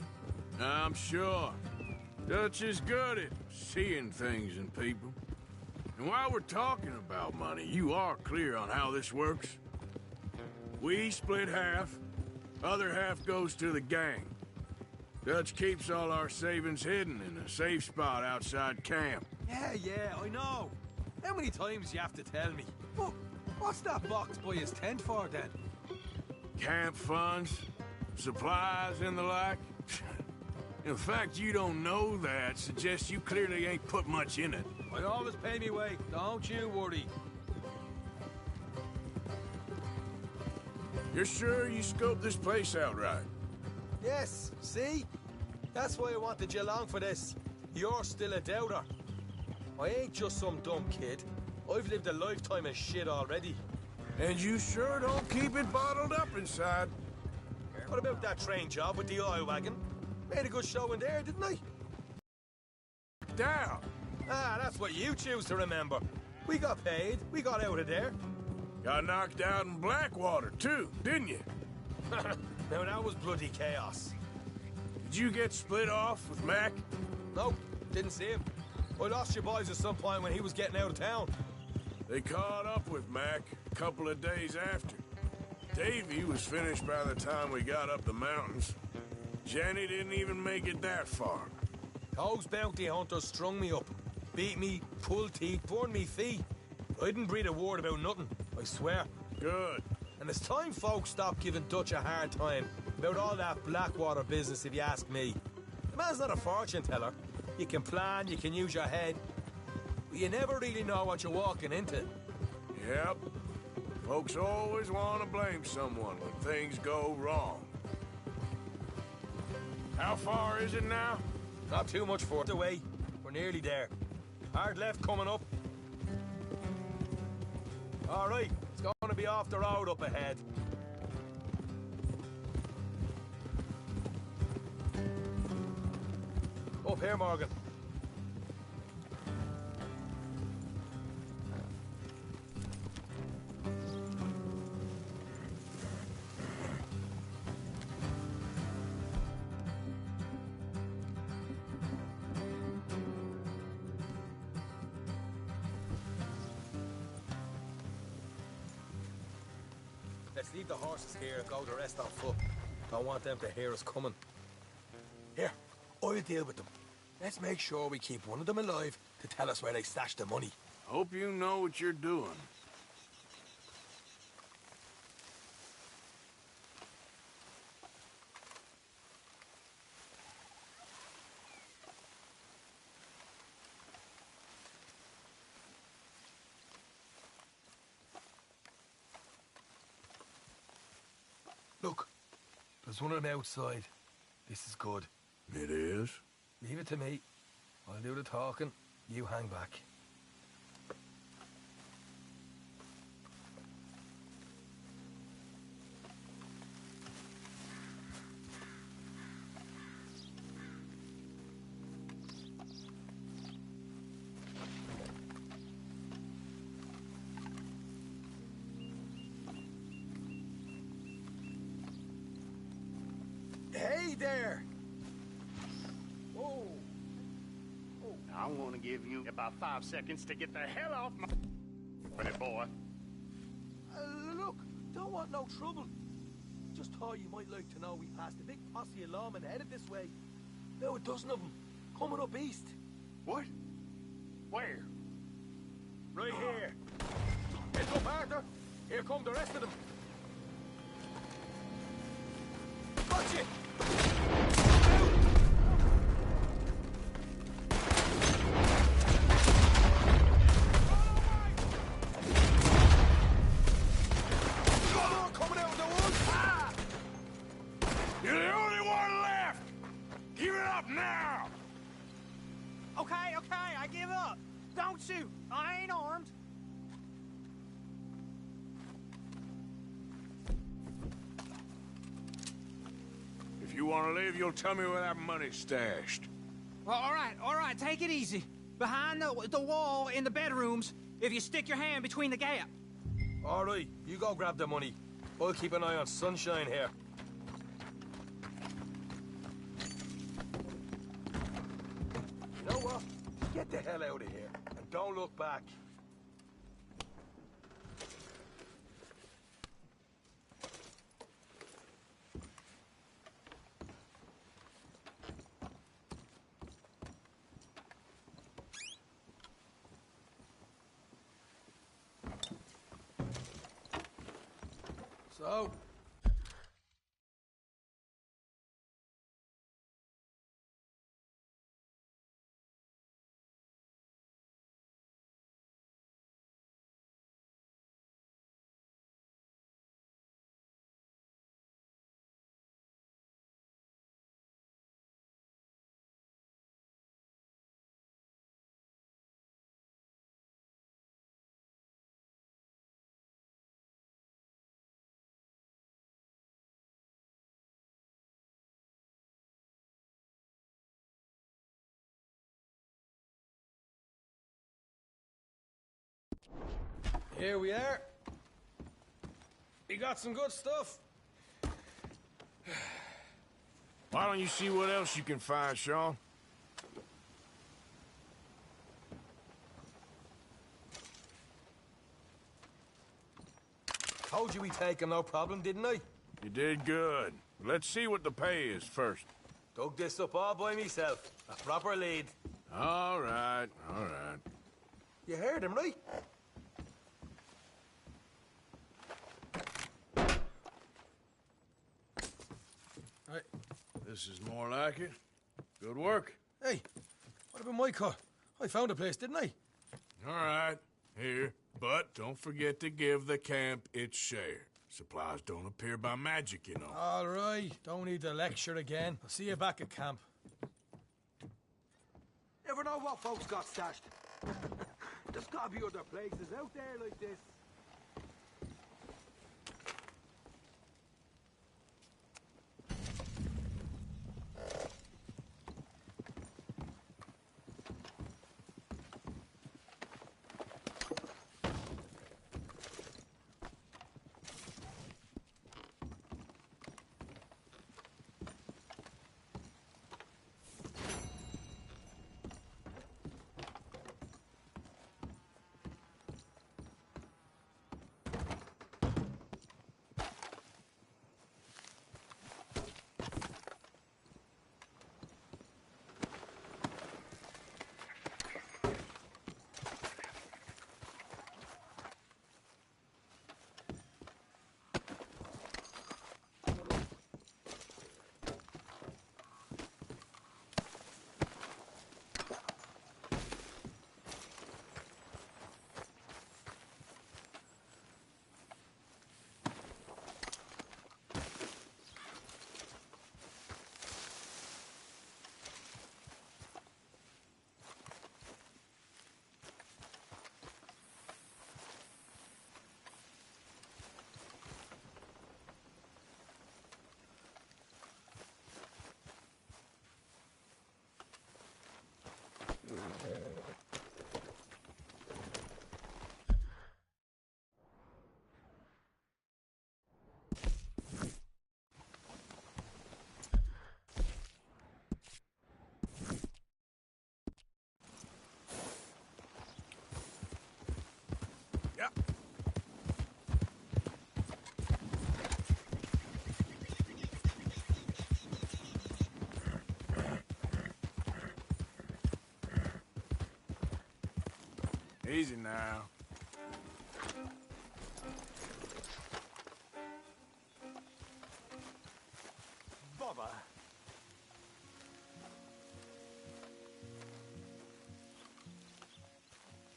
I'm sure. Dutch is good at seeing things in people. And while we're talking about money, you are clear on how this works? We split half, other half goes to the gang. Dutch keeps all our savings hidden in a safe spot outside camp. Yeah, I know. How many times you have to tell me? But what's that box by his tent for, then? Camp funds, supplies, and the like. The fact you don't know that suggests you clearly ain't put much in it. I always pay me way, don't you worry. You're sure you scoped this place out right? Yes, see? That's why I wanted you along for this. You're still a doubter. I ain't just some dumb kid. I've lived a lifetime of shit already. And you sure don't keep it bottled up inside. What about that train job with the oil wagon? Made a good show in there, didn't I? Down. Ah, that's what you choose to remember. We got paid. We got out of there. Got knocked out in Blackwater, too, didn't you? Now, that was bloody chaos. Did you get split off with Mac? Nope, didn't see him. I lost your boys at some point when he was getting out of town. They caught up with Mac a couple of days after. Davy was finished by the time we got up the mountains. Jenny didn't even make it that far. Those bounty hunters strung me up. Beat me, pulled teeth, burned me feet. I didn't breathe a word about nothing, I swear. Good. And it's time folks stopped giving Dutch a hard time about all that Blackwater business, if you ask me. The man's not a fortune teller. You can plan, you can use your head, but you never really know what you're walking into. Yep. Folks always want to blame someone when things go wrong. How far is it now? Not too much further away. We're nearly there. Hard left coming up. All right, it's going to be off the road up ahead. Up here, Morgan. Let's leave the horses here and go the rest on foot. Don't want them to hear us coming. Here, I'll deal with them. Let's make sure we keep one of them alive to tell us where they stashed the money. Hope you know what you're doing. Look, there's one of them outside. This is good. It is? Leave it to me. I'll do the talking. You hang back. Hey there! Whoa. I'm going to give you about 5 seconds to get the hell off my... Pretty boy. Look, don't want no trouble. Just thought you might like to know we passed a big posse of lawmen headed this way. About a dozen of them, coming up east. What? Where? Right here. Heads up, Arthur. Here come the rest of them. Gotcha! You're the only one left! Give it up now! Okay, I give up. Don't shoot. I ain't armed. If you want to leave, you'll tell me where that money's stashed. Well, all right, take it easy. Behind the wall in the bedrooms, if you stick your hand between the gap. All right, you go grab the money. I'll keep an eye on Sunshine here. You know what? Get the hell out of here, and don't look back. So, here we are. We got some good stuff. Why don't you see what else you can find, Sean? Told you we'd take him, no problem, didn't I? You did good. Let's see what the pay is first. Dug this up all by myself. A proper lead. All right, all right. You heard him, right? Right. This is more like it. Good work. Hey, what about my cut? I found a place, didn't I? All right, here. But don't forget to give the camp its share. Supplies don't appear by magic, you know. All right, don't need to lecture again. I'll see you back at camp. Never know what folks got stashed. There's gotta be other places out there like this. Easy now. Bubba.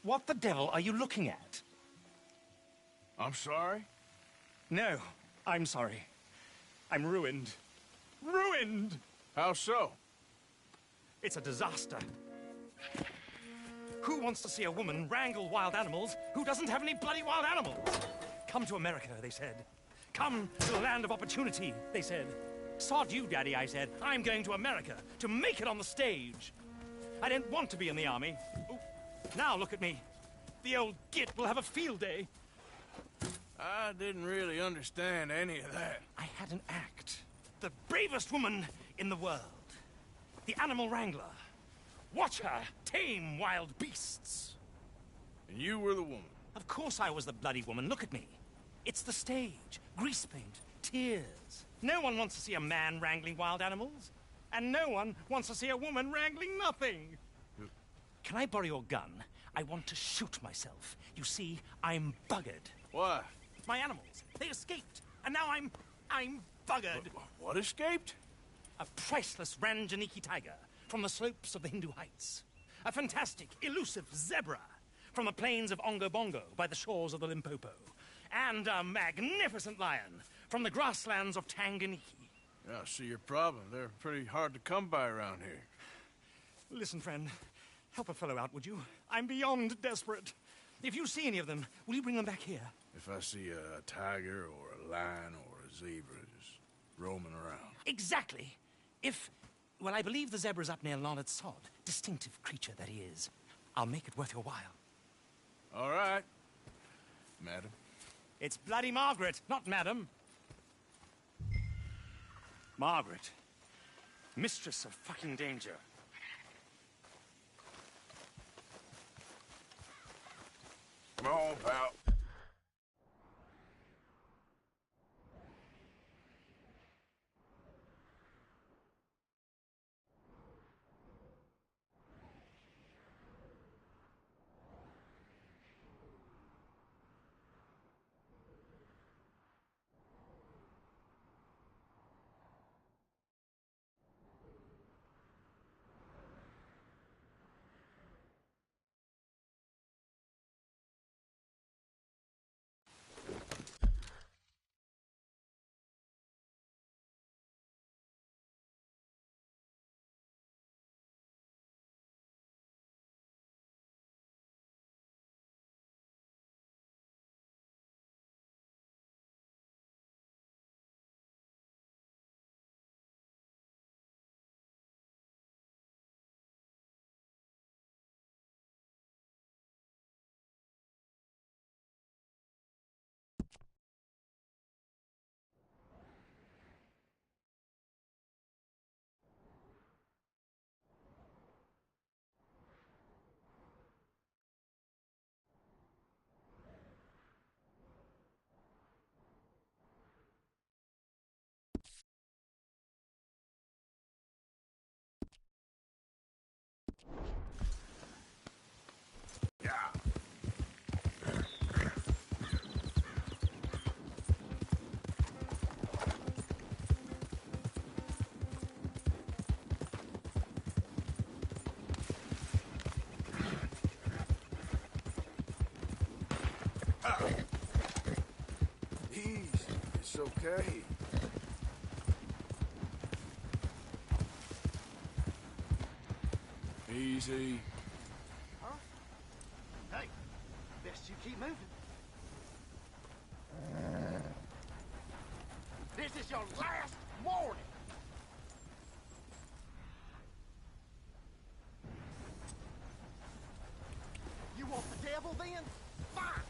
What the devil are you looking at? I'm sorry? No, I'm sorry. I'm ruined. Ruined! How so? It's a disaster. Who wants to see a woman wrangle wild animals who doesn't have any bloody wild animals? Come to America, they said. Come to the land of opportunity, they said. Sod you, Daddy, I said. I'm going to America to make it on the stage. I didn't want to be in the army. Oh, now look at me. The old git will have a field day. I didn't really understand any of that. I had an act. The bravest woman in the world. The animal wrangler. Watch her tame wild beasts. And you were the woman? Of course I was the bloody woman. Look at me. It's the stage. Grease paint. Tears. No one wants to see a man wrangling wild animals. And no one wants to see a woman wrangling nothing. Can I borrow your gun? I want to shoot myself. You see, I'm buggered. Why? My animals. They escaped. And now I'm buggered. What escaped? A priceless Ranjaniki tiger from the slopes of the Hindu Heights. A fantastic, elusive zebra from the plains of Ongo Bongo by the shores of the Limpopo. And a magnificent lion from the grasslands of Tanganyika. Yeah, I see your problem. They're pretty hard to come by around here. Listen, friend. Help a fellow out, would you? I'm beyond desperate. If you see any of them, will you bring them back here? If I see a tiger or a lion or a zebra just roaming around. Exactly. Well, I believe the zebra's up near Lonnet Sod. Distinctive creature that he is. I'll make it worth your while. All right, madam. It's bloody Margaret, not madam. Margaret. Mistress of fucking danger. Come on, pal. It's okay. Easy. Huh? Hey, best you keep moving. This is your last warning. You want the devil then? Fine.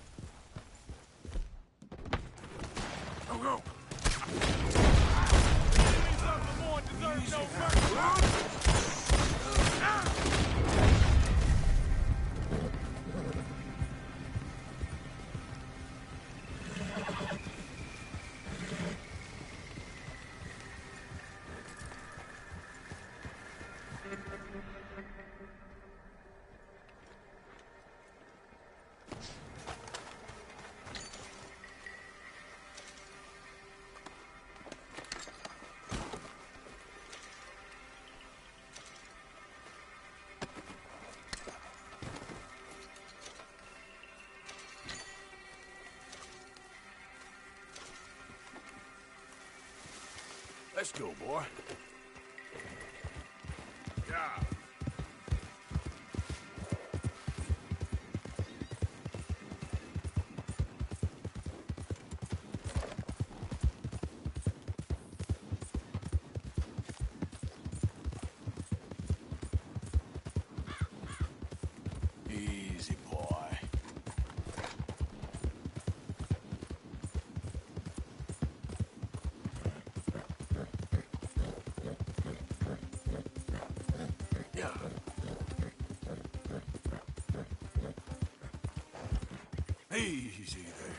Go. Deserves no mercy. Let's go, boy. Yeah. Easy, boy. Yeah. Easy there.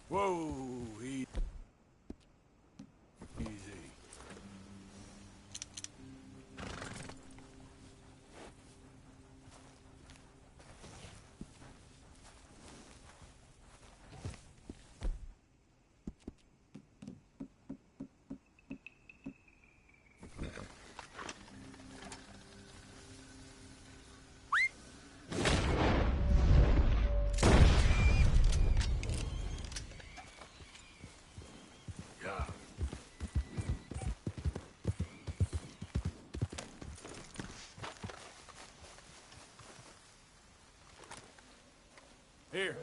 Whoa, easy. Yeah. Here.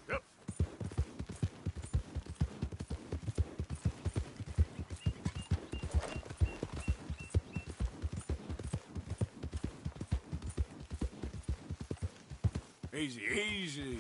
Yep. Easy, easy.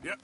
Yep.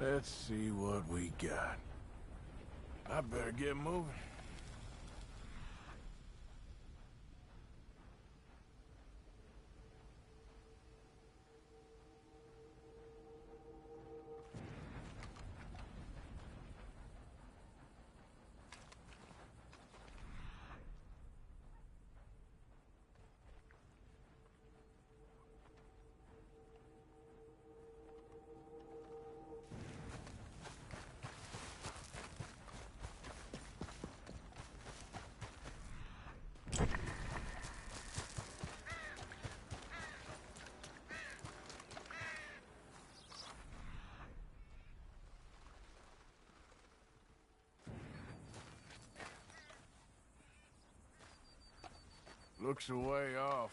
Let's see what we got. I better get moving. Looks a way off.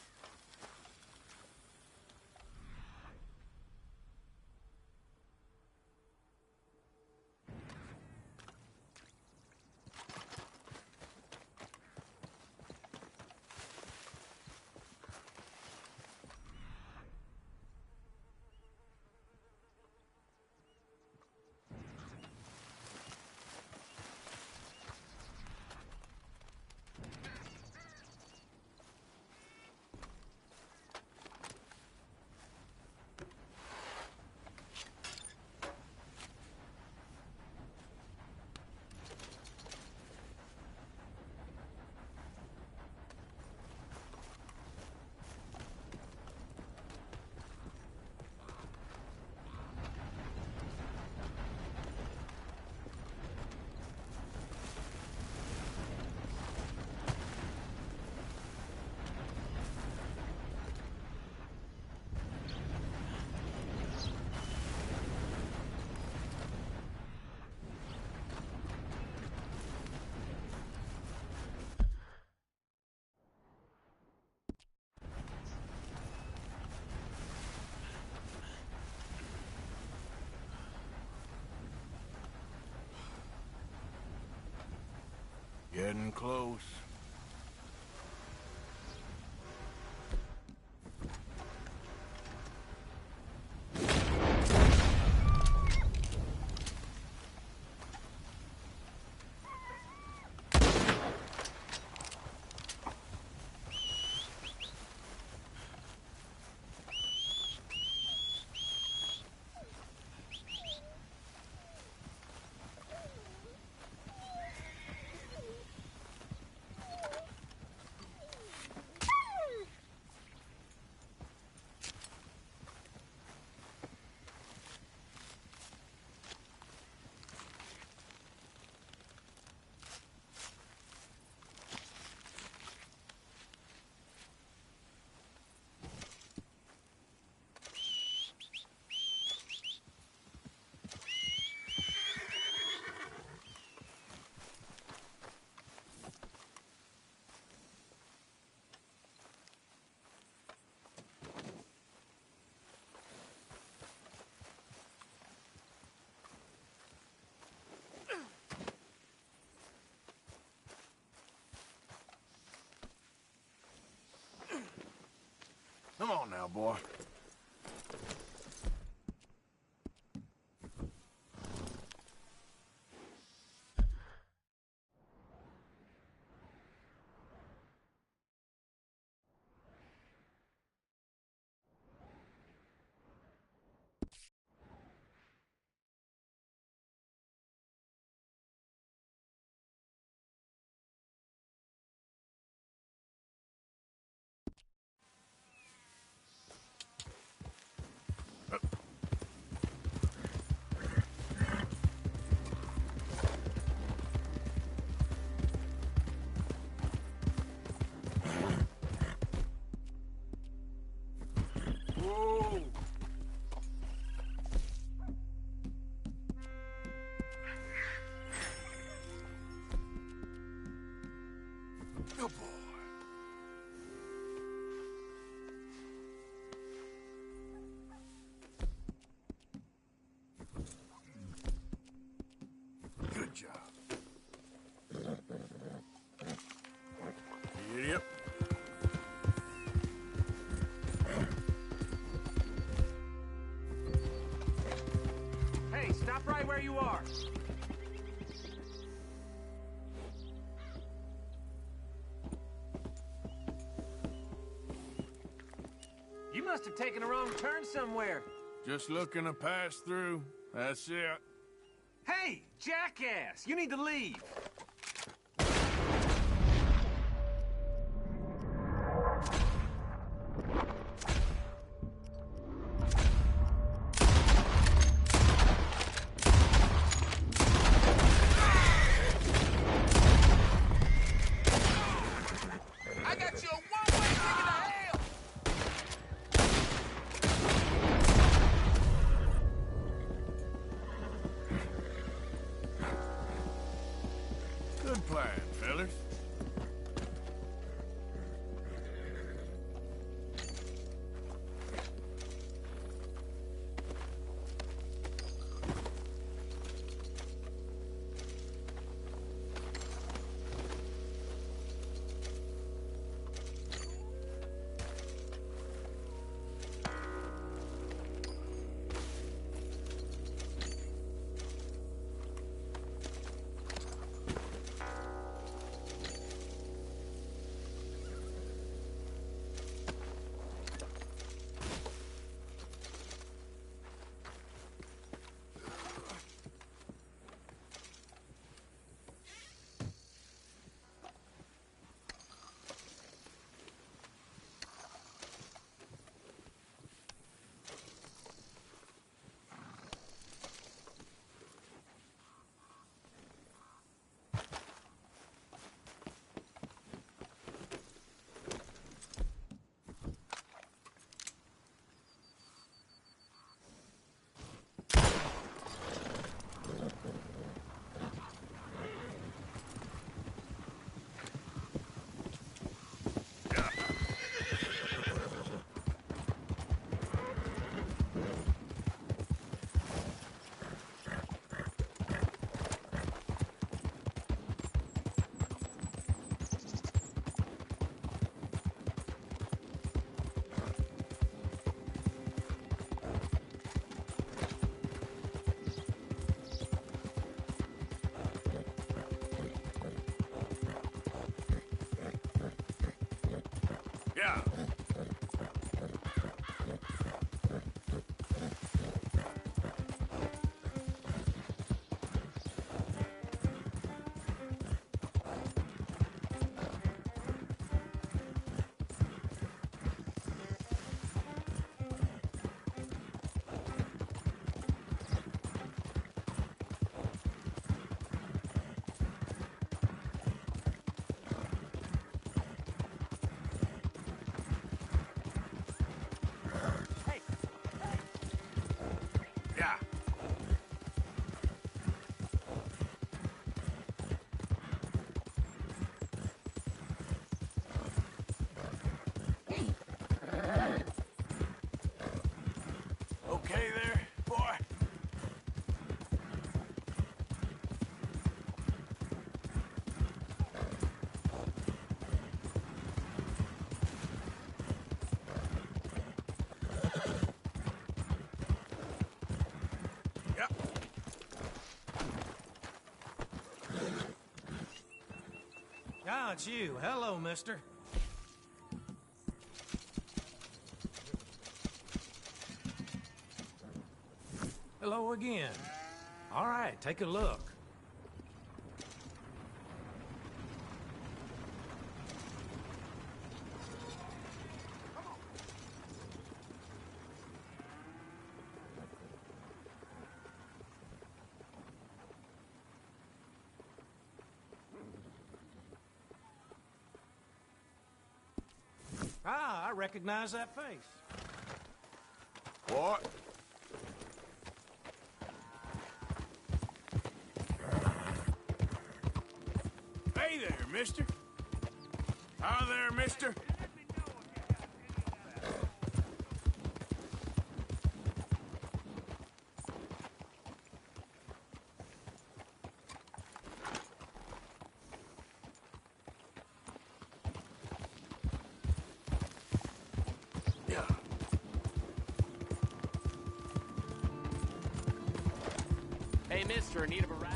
Getting close. Come on now, boy. are. You must have taken a wrong turn somewhere. Just looking to pass through. That's it. Hey, jackass! You need to leave. I got you a one-way ticket to hell! Good plan, fellas. Yeah. Yeah. Okay there, boy? Yeah. Ah, it's you. Hello, mister. Hello again. All right, take a look. Ah, I recognize that face. What? Hey there, mister. Hi there, mister. Hey, mister in need of a ride?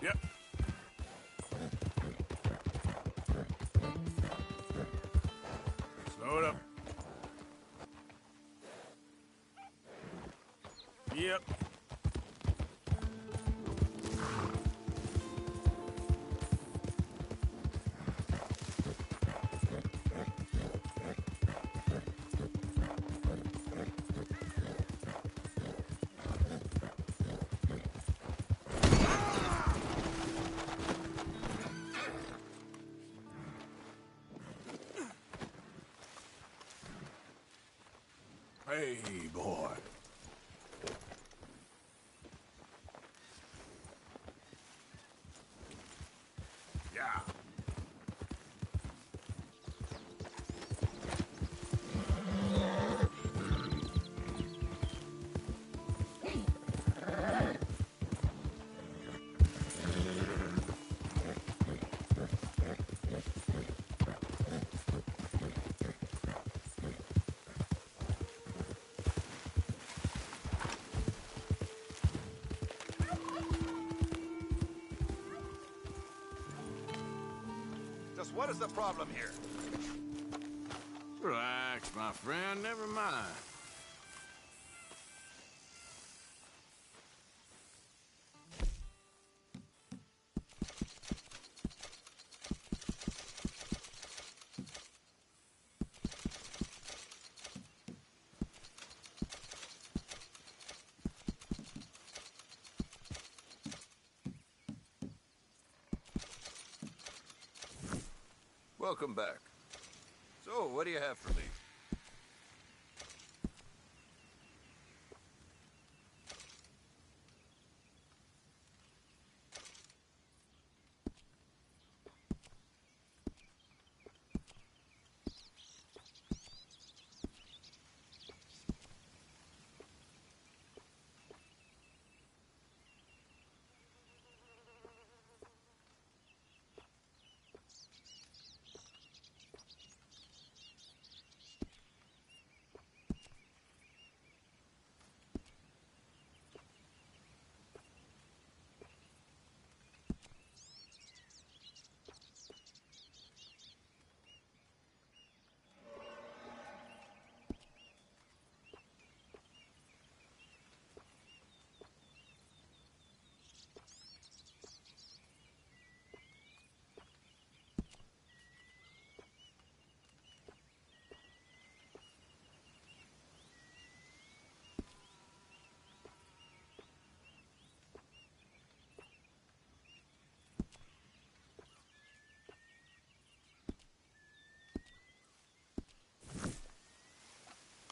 Yep. Slow it up. Yep. Hey, boy. Yeah. Just what is the problem here? Relax, my friend. Never mind. Welcome back. So, what do you have for me?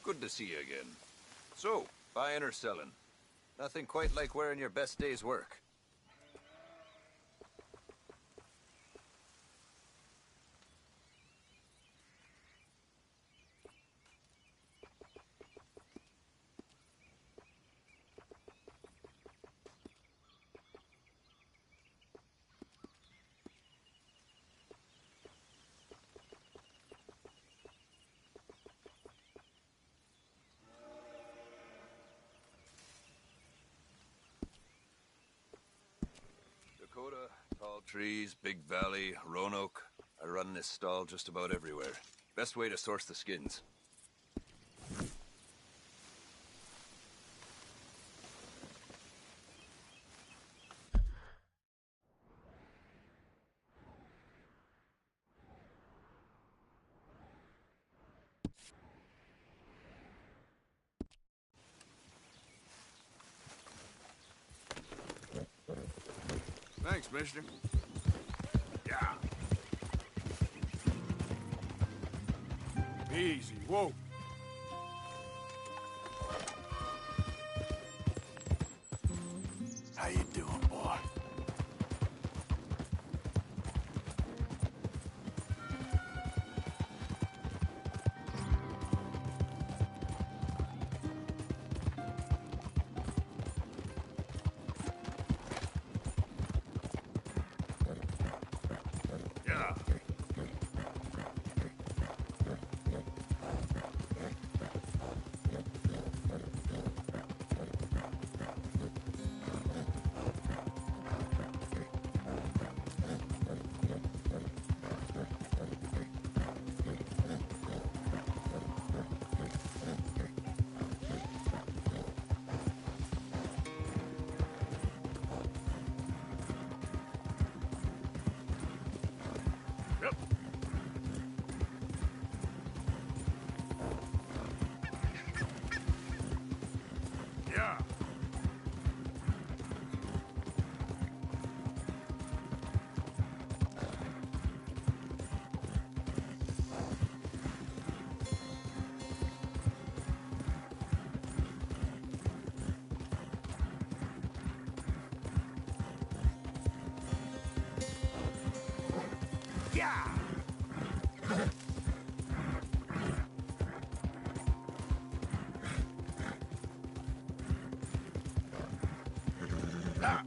Good to see you again. So, buying or selling? Nothing quite like wearing your best day's work. Dakota, tall trees, big valley, Roanoke. I run this stall just about everywhere. Best way to source the skins. Thanks, mister. Yeah. Easy. Whoa. How you doing, boy? Yep. Yeah. Yeah! Ah.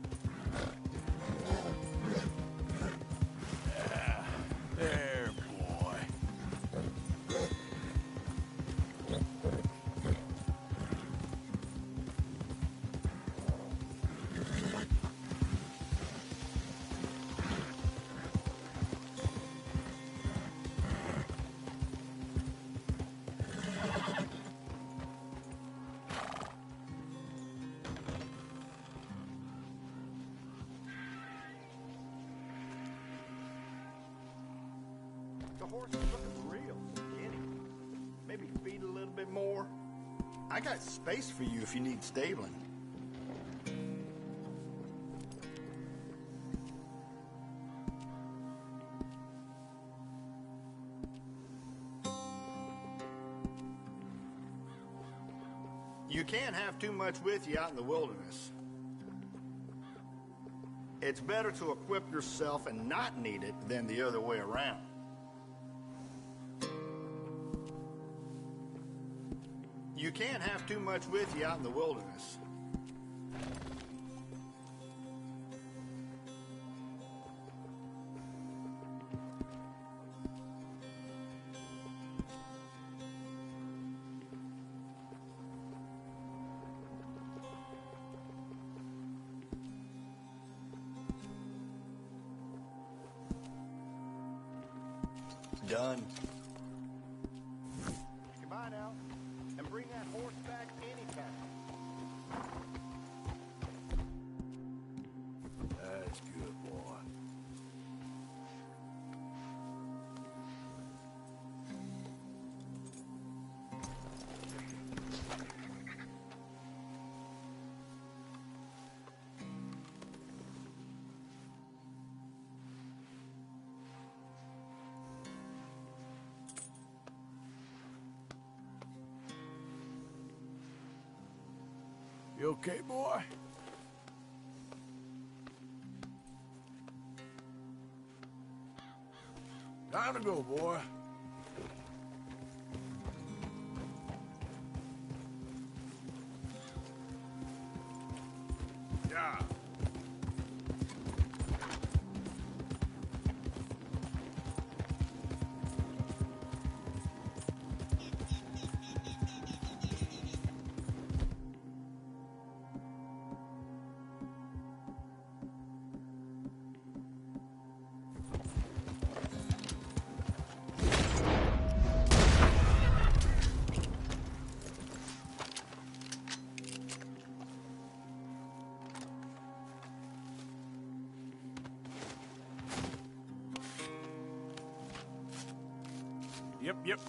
Yeah. There, boy. The horse is looking real skinny. Maybe feed a little bit more. I got space for you if you need stabling. You can't have too much with you out in the wilderness. It's better to equip yourself and not need it than the other way around. You can't have too much with you out in the wilderness. Done. Goodbye now. And bring that horse back anytime. That's good, boy. You okay, boy? Time to go, boy. Yeah. Yep.